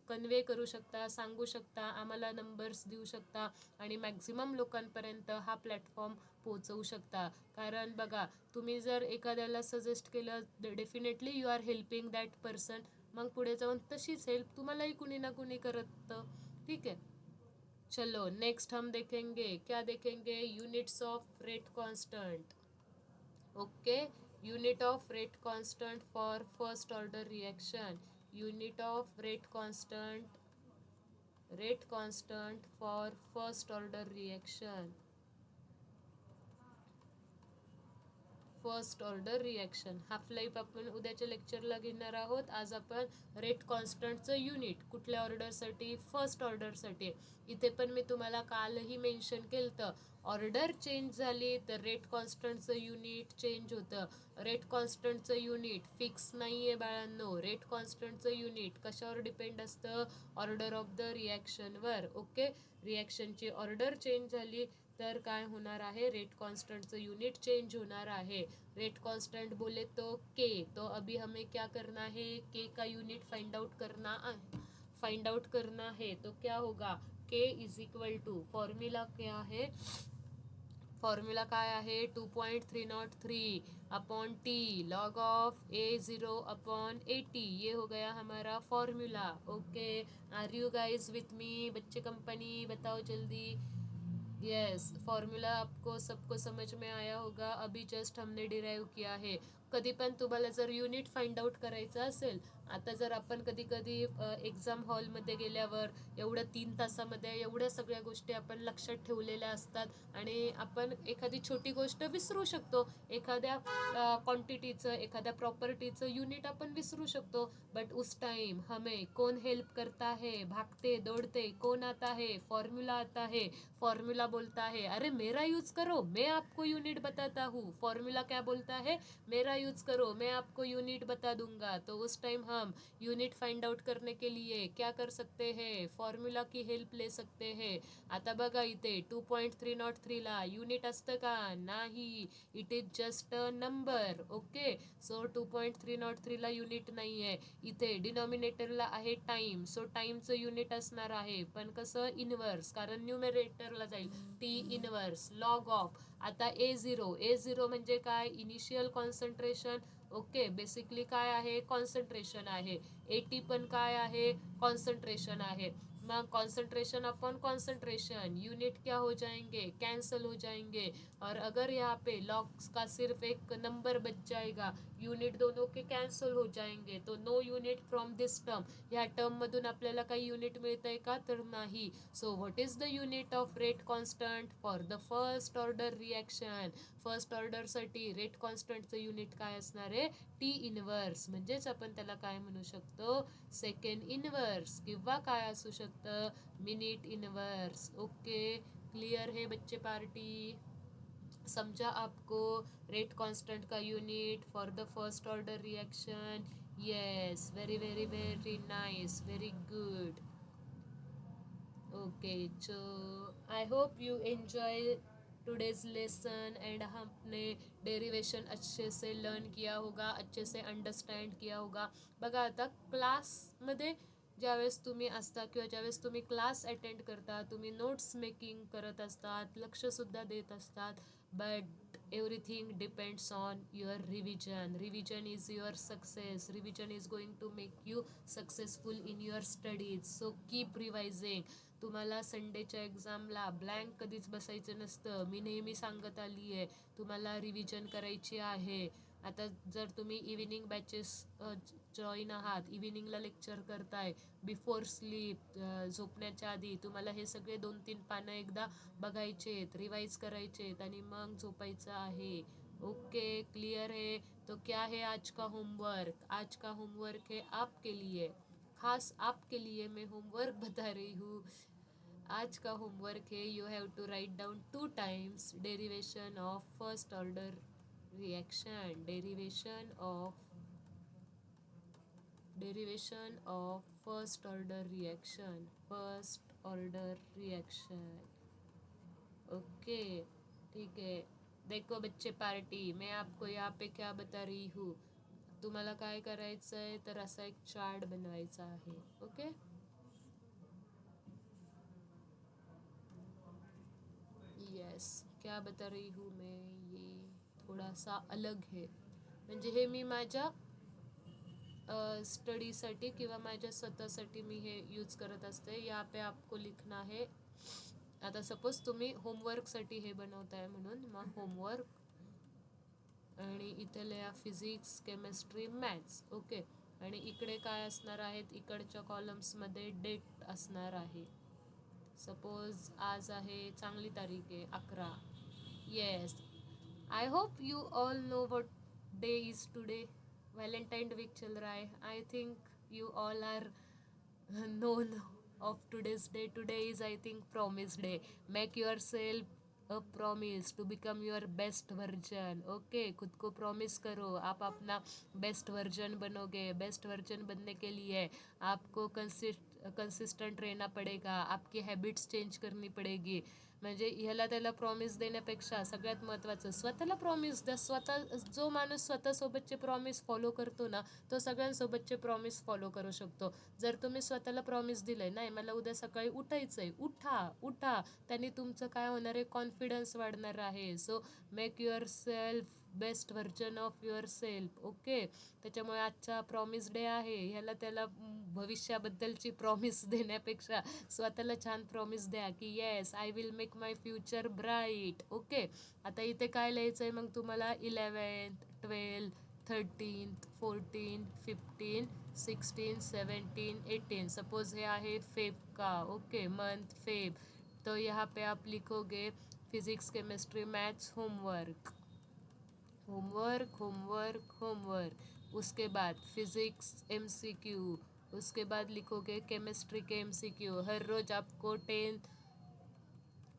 कन्वे करू शकता, सांगू शकता, आम्हाला नंबर्स देऊ शकता आणि मॅक्झिमम लोकांपर्यंत हा प्लॅटफॉर्म पोहोचवू शकता. कारण बघा, तुम्ही जर एखाद्याला सजेस्ट केलं, definitely you are helping that person. मग पुढे जाऊन तशीच हेल्प तुम्हालाही कुणी ना कुणी करत. ठीक आहे, चलो नेक्स्ट हम देखेंगे, क्या देखेंगे, units of rate constant. Okay, unit of rate constant for first order reaction, unit of rate constant for first order reaction. First order reaction half life आपण उद्याच्या लेक्चरला घेणार आहोत. आज आपण रेट कॉन्स्टंटचं युनिट कुठल्या ऑर्डरसाठी, फर्स्ट ऑर्डरसाठी. इथे पण मी तुम्हाला कालही मेन्शन केलं, ऑर्डर चेंज झाली तर रेट कॉन्स्टंटचं युनिट चेंज होतं. रेट कॉन्स्टंटचं युनिट फिक्स नाही आहे बाळांनो. रेट कॉन्स्टंटचं युनिट कशावर डिपेंड असतं, ऑर्डर ऑफ द रिॲक्शनवर. ओके, रिॲक्शनची ऑर्डर चेंज झाली तर काय होणार आहे, रेट कांस्टेंटचं यूनिट चेंज होणार आहे. रेट कांस्टेंट बोले तो के, तो अभी हमें क्या करना है, के का यूनिट फाइंड आउट करना है. तो क्या होगा, K is equal to, formula क्या है, फॉर्मूला काय आहे, 2.303 upon T log of A0 upon 80. ये हो गया हमारा formula. Okay, are you guys with me, बच्चे कंपनी बताओ जल्दी. यस, फॉर्मूला आपको सबको समझ में आया होगा. अभी जस्ट हमने डिराइव किया है. कधी पण तुम्हाला जर युनिट फाइंड आउट करायचं असेल, आता जर आपण कधी कधी एक्झाम हॉलमध्ये गेल्यावर एवढ्या 3 तासामध्ये एवढ्या सगळ्या गोष्टी आपण लक्षात ठेवलेल्या असतात आणि आपण एखादी छोटी गोष्ट विसरू शकतो, एखाद्या क्वांटिटीचं, एखाद्या प्रॉपर्टीचं युनिट आपण विसरू शकतो. बट उस टाइम हमें कौन हेल्प करता है, भागते दौड़ते कौन आता है, फॉर्मूला आता है. फॉर्मूला बोलता है अरे मेरा यूज करो, मैं आपको यूनिट बताता हूँ. फॉर्मूला क्या बोलता है, मेरा यूज करो, मैं आपको यूनिट बता दूंगा. तो उस टाइम हम यूनिट फाइंड आउट करने के लिए क्या कर सकते हैं, फॉर्मूला की हेल्प ले सकते हैं. आता बघा इथे 2.303 ला युनिट असतं का, नाही, it is just a number. Okay, so 2.303 ला युनिट नाही आहे. इथे डिनॉमिनेटरला आहे टाइम, सो टाइमचं युनिट असणार आहे, पण कसं, इनवर्स, कारण न्यूमरेटरला जाईल टी इनवर्स लॉग ऑफ. आता A0 म्हणजे काय, इनिशियल कॉन्सन्ट्रेशन. ओके, बेसिकली काय आहे, कॉन्सन्ट्रेशन आहे. 80 पण काय आहे, कॉन्सन्ट्रेशन आहे. मग कॉन्सन्ट्रेशन अपॉन कॉन्सन्ट्रेशन, यूनिट क्या हो जाएंगे, कैंसिल हो जाएंगे. और अगर यहाँ पे लॉग्स का सिर्फ एक नंबर बच जाएगा, यूनिट दोनों के कैंसिल हो जाएंगे, तो no unit from this term. ह्या टर्ममधून आपल्याला काही युनिट मिळतंय का, तर नाही. So what is the unit of rate constant for the first order reaction. First ऑर्डरसाठी रेट कॉन्स्टंटचं युनिट काय असणार आहे, टी इनवर्स, म्हणजेच आपण त्याला काय म्हणू शकतो, सेकंड इनवर्स, किंवा काय असू शकतं, मिनिट इनवर्स. ओके, क्लियर है बच्चे पार्टी, समझा आपको रेट कांस्टेंट का unit for the first order reaction. Yes, very very very nice, very good. Okay, so I hope you enjoy today's lesson end हमने डेरिवेशन अच्छे से लर्न किया होगा, अच्छे से अंडरस्टँड किया होगा. बघा आता क्लासमध्ये ज्यावेळेस तुम्ही असता किंवा ज्यावेळेस तुम्ही क्लास अटेंड करता, तुम्ही नोट्स मेकिंग करत असतात, लक्षसुद्धा देत असतात, but everything depends on your revision. Revision is your success. Revision is going to make you successful in your studies. So keep revising. तुम्हाला संडेच्या एक्झामला ब्लँक कधीच बसायचं नसतं. मी नेहमी सांगत आली आहे, तुम्हाला रिव्हिजन करायची आहे. आता जर तुम्ही इव्हिनिंग बॅचेस जॉईन आहात, इव्हिनिंगला लेक्चर करताय, बिफोर स्लीप, झोपण्याच्या आधी तुम्हाला हे सगळे 2-3 पानं एकदा बघायचेत, रिवाइज करायचेत आणि मग झोपायचं आहे. ओके, क्लियर है. तो क्या है आज का होमवर्क, आज का होमवर्क है आपके लिए, खास आपके लिए मैं होमवर्क बता रही हूँ. आज का होमवर्क है, you have to write down 2 times derivation of first order reaction, derivation of first order reaction. Okay ठीक है। देखो बच्चे पार्टी, मैं आपको यहाँ पे क्या बता रही हूँ, तुम्हाला काय करायचं आहे तर असा एक चार्ट बनवायचा आहे. ओके यस, क्या बता रही हूँ मैं, ये थोड़ा सा अलग है, म्हणजे हे मी माझ्या स्टडीसाठी किंवा माझ्या स्वतःसाठी मी हे यूज करत असते. या पे आपको लिखना है. आता सपोज तुम्ही होमवर्कसाठी हे बनवताय म्हणून मग होमवर्क आणि इथे लिहा फिजिक्स, केमिस्ट्री, मॅथ्स. ओके आणि इकडे काय असणार आहेत, इकडच्या कॉलम्समध्ये डेट असणार आहे. सपोज आज आहे, चांगली तारीख आहे 11. Yes, I hope you all know what day is today. Valentine week चल रहा है. I think you all are known of today's day. Today is, I think, promise day. Make yourself a promise to become your best version. Okay, खुद को प्रॉमिस करो आप अपना बेस्ट वर्जन बनोगे. बेस्ट वर्जन बनने के लिए आपको कंसिस्टेंट रहना पडेगा. आपकी हॅबिट्स चेंज करनी पडेगी. म्हणजे ह्याला त्याला प्रॉमिस देण्यापेक्षा सगळ्यात महत्त्वाचं स्वतःला प्रॉमिस द्या. जो माणूस स्वतःसोबतचे प्रॉमिस फॉलो करतो ना, तो सगळ्यांसोबतचे प्रॉमिस फॉलो करू शकतो. जर तुम्ही स्वतःला प्रॉमिस दिलंय, नाही मला उद्या सकाळी उठायचंय, उठा. त्यांनी तुमचं काय होणार आहे, कॉन्फिडन्स वाढणार आहे. So make your self best version of your self. Okay, त्याच्यामुळे आजचा प्रॉमिस डे आहे. ह्याला त्याला भविष्याबद्दलची प्रॉमिस देण्यापेक्षा स्वतःला छान प्रॉमिस द्या की yes I will make my future bright. Okay, आता इथे काय लिहायचं आहे मग तुम्हाला, 11th, 12th, 13th, 14th, 15th, 16th, 17th, 18th. Suppose हे आहे फेब का. Okay, month Feb. तो यहाँ पे आप लिखोगे फिजिक्स, केमिस्ट्री, मैथ्स, होमवर्क. उसके बाद फिजिक्स MCQ. उसके बाद लिखोगे केमिस्ट्री के MCQ. हर रोज आपको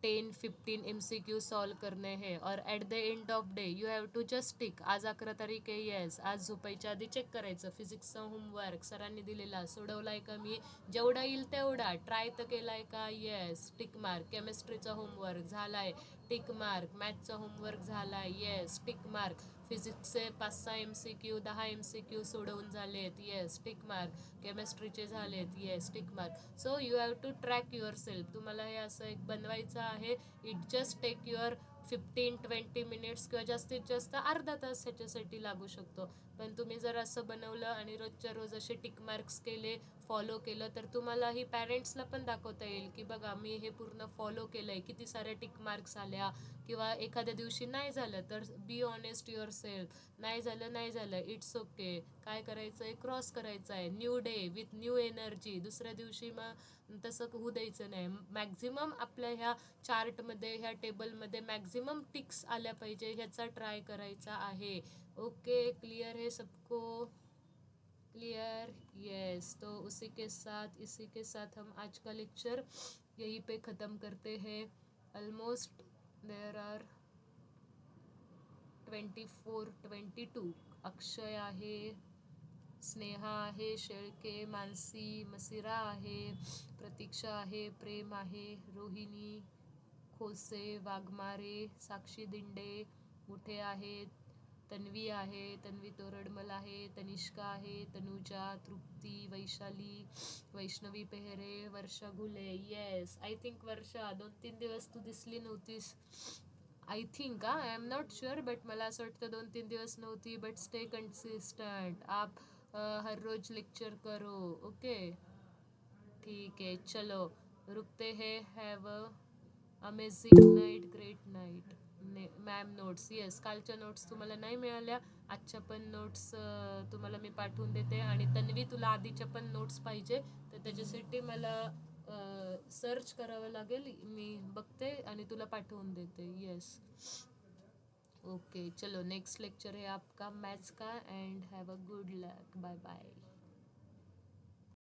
10-15 MCQ सॉल्व करणे हैं और at the end of day you have to just tick. आज 11 तारीख आहे, येस आज झोपायच्या आधी चेक करायचं फिजिक्सचा होमवर्क सरांनी दिलेला सोडवलाय का मी, जेवढा येईल तेवढा ट्राय तर केलाय का, येस टिक मार्क. केमिस्ट्रीचा होमवर्क झालाय, टिक मार्क. मॅथचा होमवर्क झालाय, yes tick mark. फिजिक्सचे 5-6 MCQ 10 MCQ सोडवून झालेत, येस टिक मार्क. केमिस्ट्रीचे झालेत, yes tick mark. So you have to track yourself. तुम्हाला हे असं एक बनवायचं आहे. It just take your 15-20 minutes किंवा जास्तीत जास्त अर्धा तास ह्याच्यासाठी लागू शकतो. पण तुम्ही जर असं बनवलं आणि रोजच्या रोज असे टिक मार्क्स केले, फॉलो केलं, तर तुम्हालाही पॅरेंट्सला पण दाखवता येईल की बघा मी हे पूर्ण फॉलो केलंय, किती साऱ्या टिक मार्क्स आल्या. किंवा एखाद्या दिवशी नाही झालं तर बी ऑनेस्ट युअर सेल्फ. नाही झालं, इट्स ओके. काय करायचं आहे, क्रॉस करायचं आहे. New day with new energy. दुसऱ्या दिवशी मग तसं होऊ द्यायचं नाही. मॅक्झिमम आपल्या ह्या चार्टमध्ये, ह्या टेबलमध्ये मॅक्झिमम टिक्स आल्या पाहिजे ह्याचा ट्राय करायचा आहे. ओके, क्लियर है सबको? Clear, yes. तो इसी के साथ हम आज का लेक्चर यहीं पे ख़त्म करते हैं. Almost there R 24-22. अक्षय आहे, स्नेहा आहे, शेळके, मानसी, मसिरा आहे, प्रतीक्षा आहे, प्रेम आहे, रोहिणी, खोसे, वाघमारे, साक्षी दिंडे, मुठे आहेत, तन्वी आहे, तन्वी तोरडमल आहे, तनिष्का आहे, Tanuja, Trupti, Vaishali, Vaishnavi Pehare, Varsha Ghule. Yes, I think Varsha 2-3 दिवस तू दिसली नव्हतीस. I think I am not sure, but मला असं वाटतं 2-3 दिवस नव्हती. But stay consistent. आप हर रोज लेक्चर करो. ओके ठीक है, चलो रुकते हैं. Have a amazing night, great night. Ma'am notes, yes कालच्या नोट्स तुम्हाला नाही मिळाल्या, आजच्या पण नोट्स तुम्हाला मी पाठवून देते. आणि तन्वी तुला आधीच्या पण नोट्स पाहिजे तर त्याच्यासाठी मला सर्च करावं लागेल. मी बघते आणि तुला पाठवून देते. येस ओके, चलो नेक्स्ट लेक्चर है आपका मैथ्स का. And have a good luck. Bye bye.